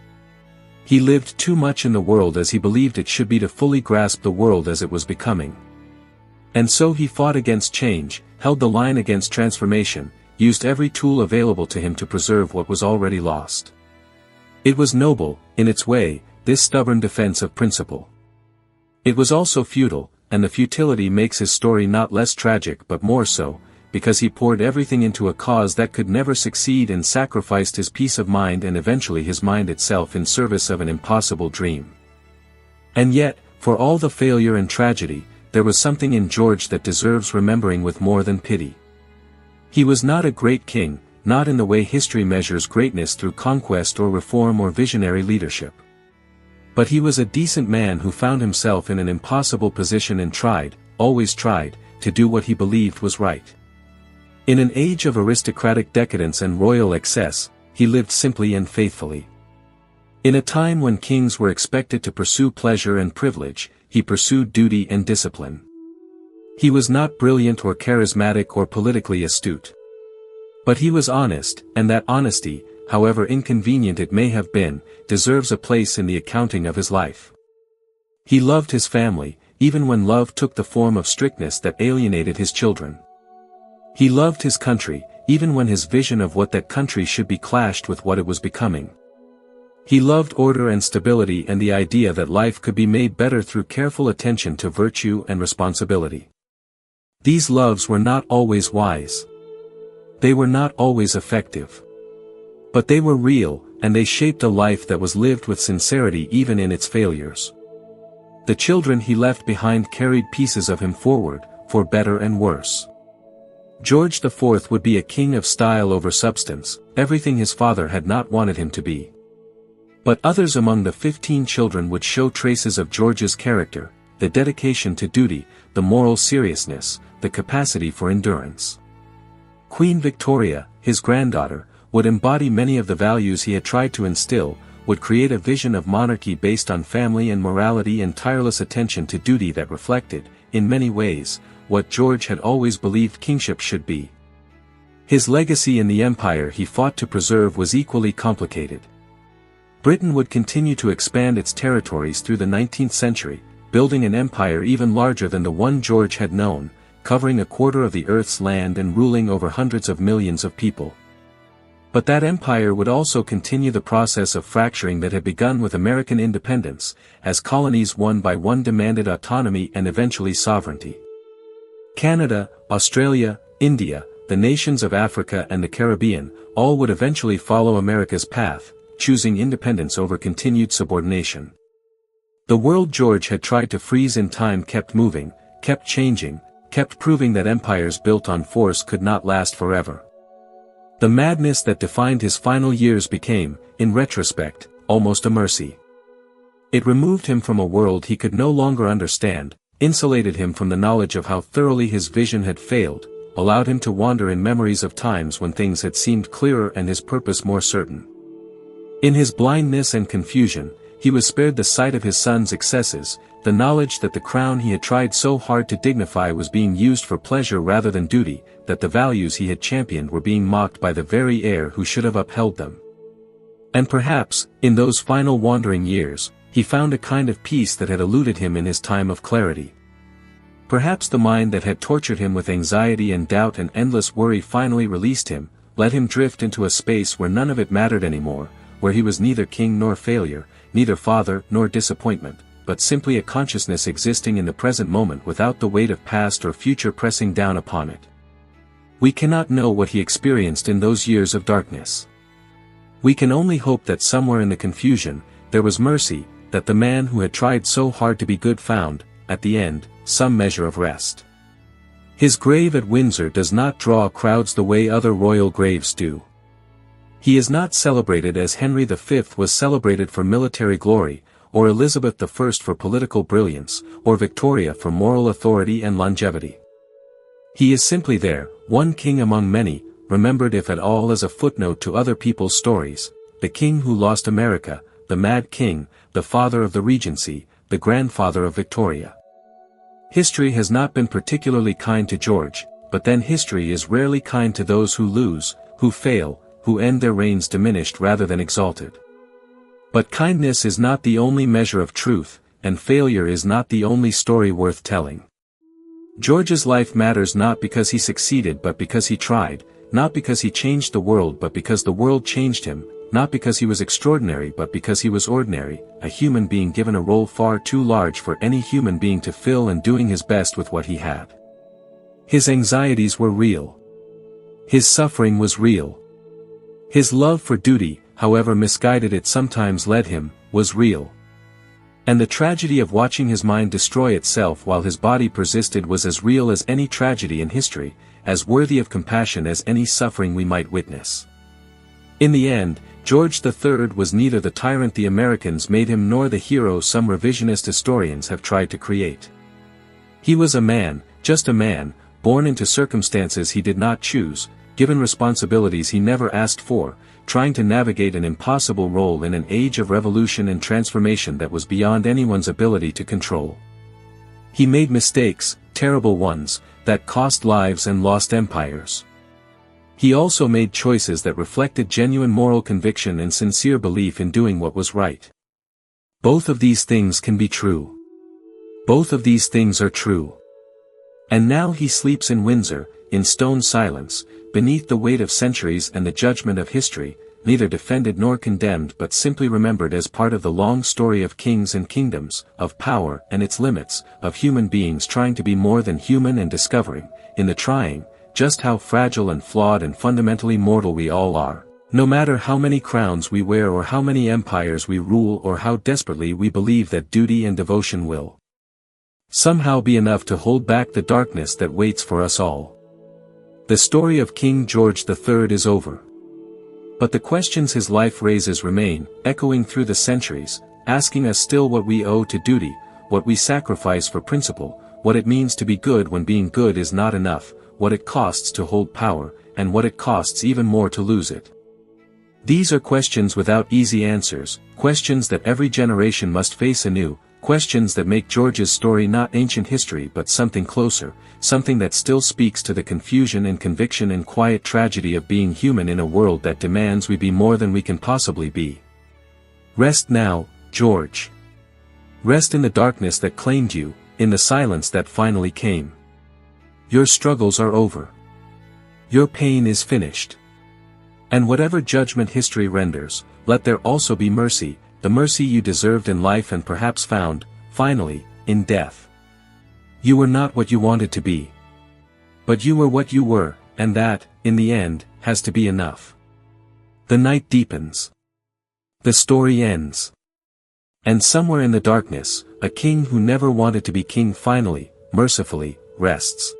Speaker 1: He lived too much in the world as he believed it should be to fully grasp the world as it was becoming. And so he fought against change, held the line against transformation, used every tool available to him to preserve what was already lost. It was noble, in its way, this stubborn defense of principle. It was also futile, and the futility makes his story not less tragic but more so, because he poured everything into a cause that could never succeed and sacrificed his peace of mind and eventually his mind itself in service of an impossible dream. And yet, for all the failure and tragedy, there was something in George that deserves remembering with more than pity. He was not a great king, not in the way history measures greatness through conquest or reform or visionary leadership. But he was a decent man who found himself in an impossible position and tried, always tried, to do what he believed was right. In an age of aristocratic decadence and royal excess, he lived simply and faithfully. In a time when kings were expected to pursue pleasure and privilege, he pursued duty and discipline. He was not brilliant or charismatic or politically astute. But he was honest, and that honesty, however inconvenient it may have been, deserves a place in the accounting of his life. He loved his family, even when love took the form of strictness that alienated his children. He loved his country, even when his vision of what that country should be clashed with what it was becoming. He loved order and stability and the idea that life could be made better through careful attention to virtue and responsibility. These loves were not always wise. They were not always effective. But they were real, and they shaped a life that was lived with sincerity even in its failures. The children he left behind carried pieces of him forward, for better and worse. George IV would be a king of style over substance, everything his father had not wanted him to be. But others among the 15 children would show traces of George's character, the dedication to duty, the moral seriousness, the capacity for endurance. Queen Victoria, his granddaughter, would embody many of the values he had tried to instill, would create a vision of monarchy based on family and morality and tireless attention to duty that reflected, in many ways, what George had always believed kingship should be. His legacy in the empire he fought to preserve was equally complicated. Britain would continue to expand its territories through the 19th century, building an empire even larger than the one George had known, covering a quarter of the Earth's land and ruling over hundreds of millions of people. But that empire would also continue the process of fracturing that had begun with American independence, as colonies one by one demanded autonomy and eventually sovereignty. Canada, Australia, India, the nations of Africa and the Caribbean, all would eventually follow America's path, choosing independence over continued subordination. The world George had tried to freeze in time kept moving, kept changing, kept proving that empires built on force could not last forever. The madness that defined his final years became, in retrospect, almost a mercy. It removed him from a world he could no longer understand, insulated him from the knowledge of how thoroughly his vision had failed, allowed him to wander in memories of times when things had seemed clearer and his purpose more certain. In his blindness and confusion, he was spared the sight of his son's excesses, the knowledge that the crown he had tried so hard to dignify was being used for pleasure rather than duty, that the values he had championed were being mocked by the very heir who should have upheld them. And perhaps, in those final wandering years, he found a kind of peace that had eluded him in his time of clarity. Perhaps the mind that had tortured him with anxiety and doubt and endless worry finally released him, let him drift into a space where none of it mattered anymore, where he was neither king nor failure, neither father nor disappointment, but simply a consciousness existing in the present moment without the weight of past or future pressing down upon it. We cannot know what he experienced in those years of darkness. We can only hope that somewhere in the confusion, there was mercy, that the man who had tried so hard to be good found, at the end, some measure of rest. His grave at Windsor does not draw crowds the way other royal graves do. He is not celebrated as Henry V was celebrated for military glory, or Elizabeth I for political brilliance, or Victoria for moral authority and longevity. He is simply there, one king among many, remembered if at all as a footnote to other people's stories, the king who lost America, the mad king, the father of the Regency, the grandfather of Victoria. History has not been particularly kind to George, but then history is rarely kind to those who lose, who fail, who end their reigns diminished rather than exalted. But kindness is not the only measure of truth, and failure is not the only story worth telling. George's life matters not because he succeeded but because he tried, not because he changed the world but because the world changed him, not because he was extraordinary but because he was ordinary, a human being given a role far too large for any human being to fill and doing his best with what he had. His anxieties were real. His suffering was real. His love for duty, however misguided it sometimes led him, was real. And the tragedy of watching his mind destroy itself while his body persisted was as real as any tragedy in history, as worthy of compassion as any suffering we might witness. In the end, George III was neither the tyrant the Americans made him nor the hero some revisionist historians have tried to create. He was a man, just a man, born into circumstances he did not choose, given responsibilities he never asked for, trying to navigate an impossible role in an age of revolution and transformation that was beyond anyone's ability to control. He made mistakes, terrible ones, that cost lives and lost empires. He also made choices that reflected genuine moral conviction and sincere belief in doing what was right. Both of these things can be true. Both of these things are true. And now he sleeps in Windsor, in stone silence, beneath the weight of centuries and the judgment of history, neither defended nor condemned but simply remembered as part of the long story of kings and kingdoms, of power and its limits, of human beings trying to be more than human and discovering, in the trying, just how fragile and flawed and fundamentally mortal we all are, no matter how many crowns we wear or how many empires we rule or how desperately we believe that duty and devotion will somehow be enough to hold back the darkness that waits for us all. The story of King George III is over. But the questions his life raises remain, echoing through the centuries, asking us still what we owe to duty, what we sacrifice for principle, what it means to be good when being good is not enough, what it costs to hold power, and what it costs even more to lose it. These are questions without easy answers, questions that every generation must face anew, questions that make George's story not ancient history but something closer, something that still speaks to the confusion and conviction and quiet tragedy of being human in a world that demands we be more than we can possibly be. Rest now, George. Rest in the darkness that claimed you, in the silence that finally came. Your struggles are over. Your pain is finished. And whatever judgment history renders, let there also be mercy, the mercy you deserved in life and perhaps found, finally, in death. You were not what you wanted to be. But you were what you were, and that, in the end, has to be enough. The night deepens. The story ends. And somewhere in the darkness, a king who never wanted to be king finally, mercifully, rests.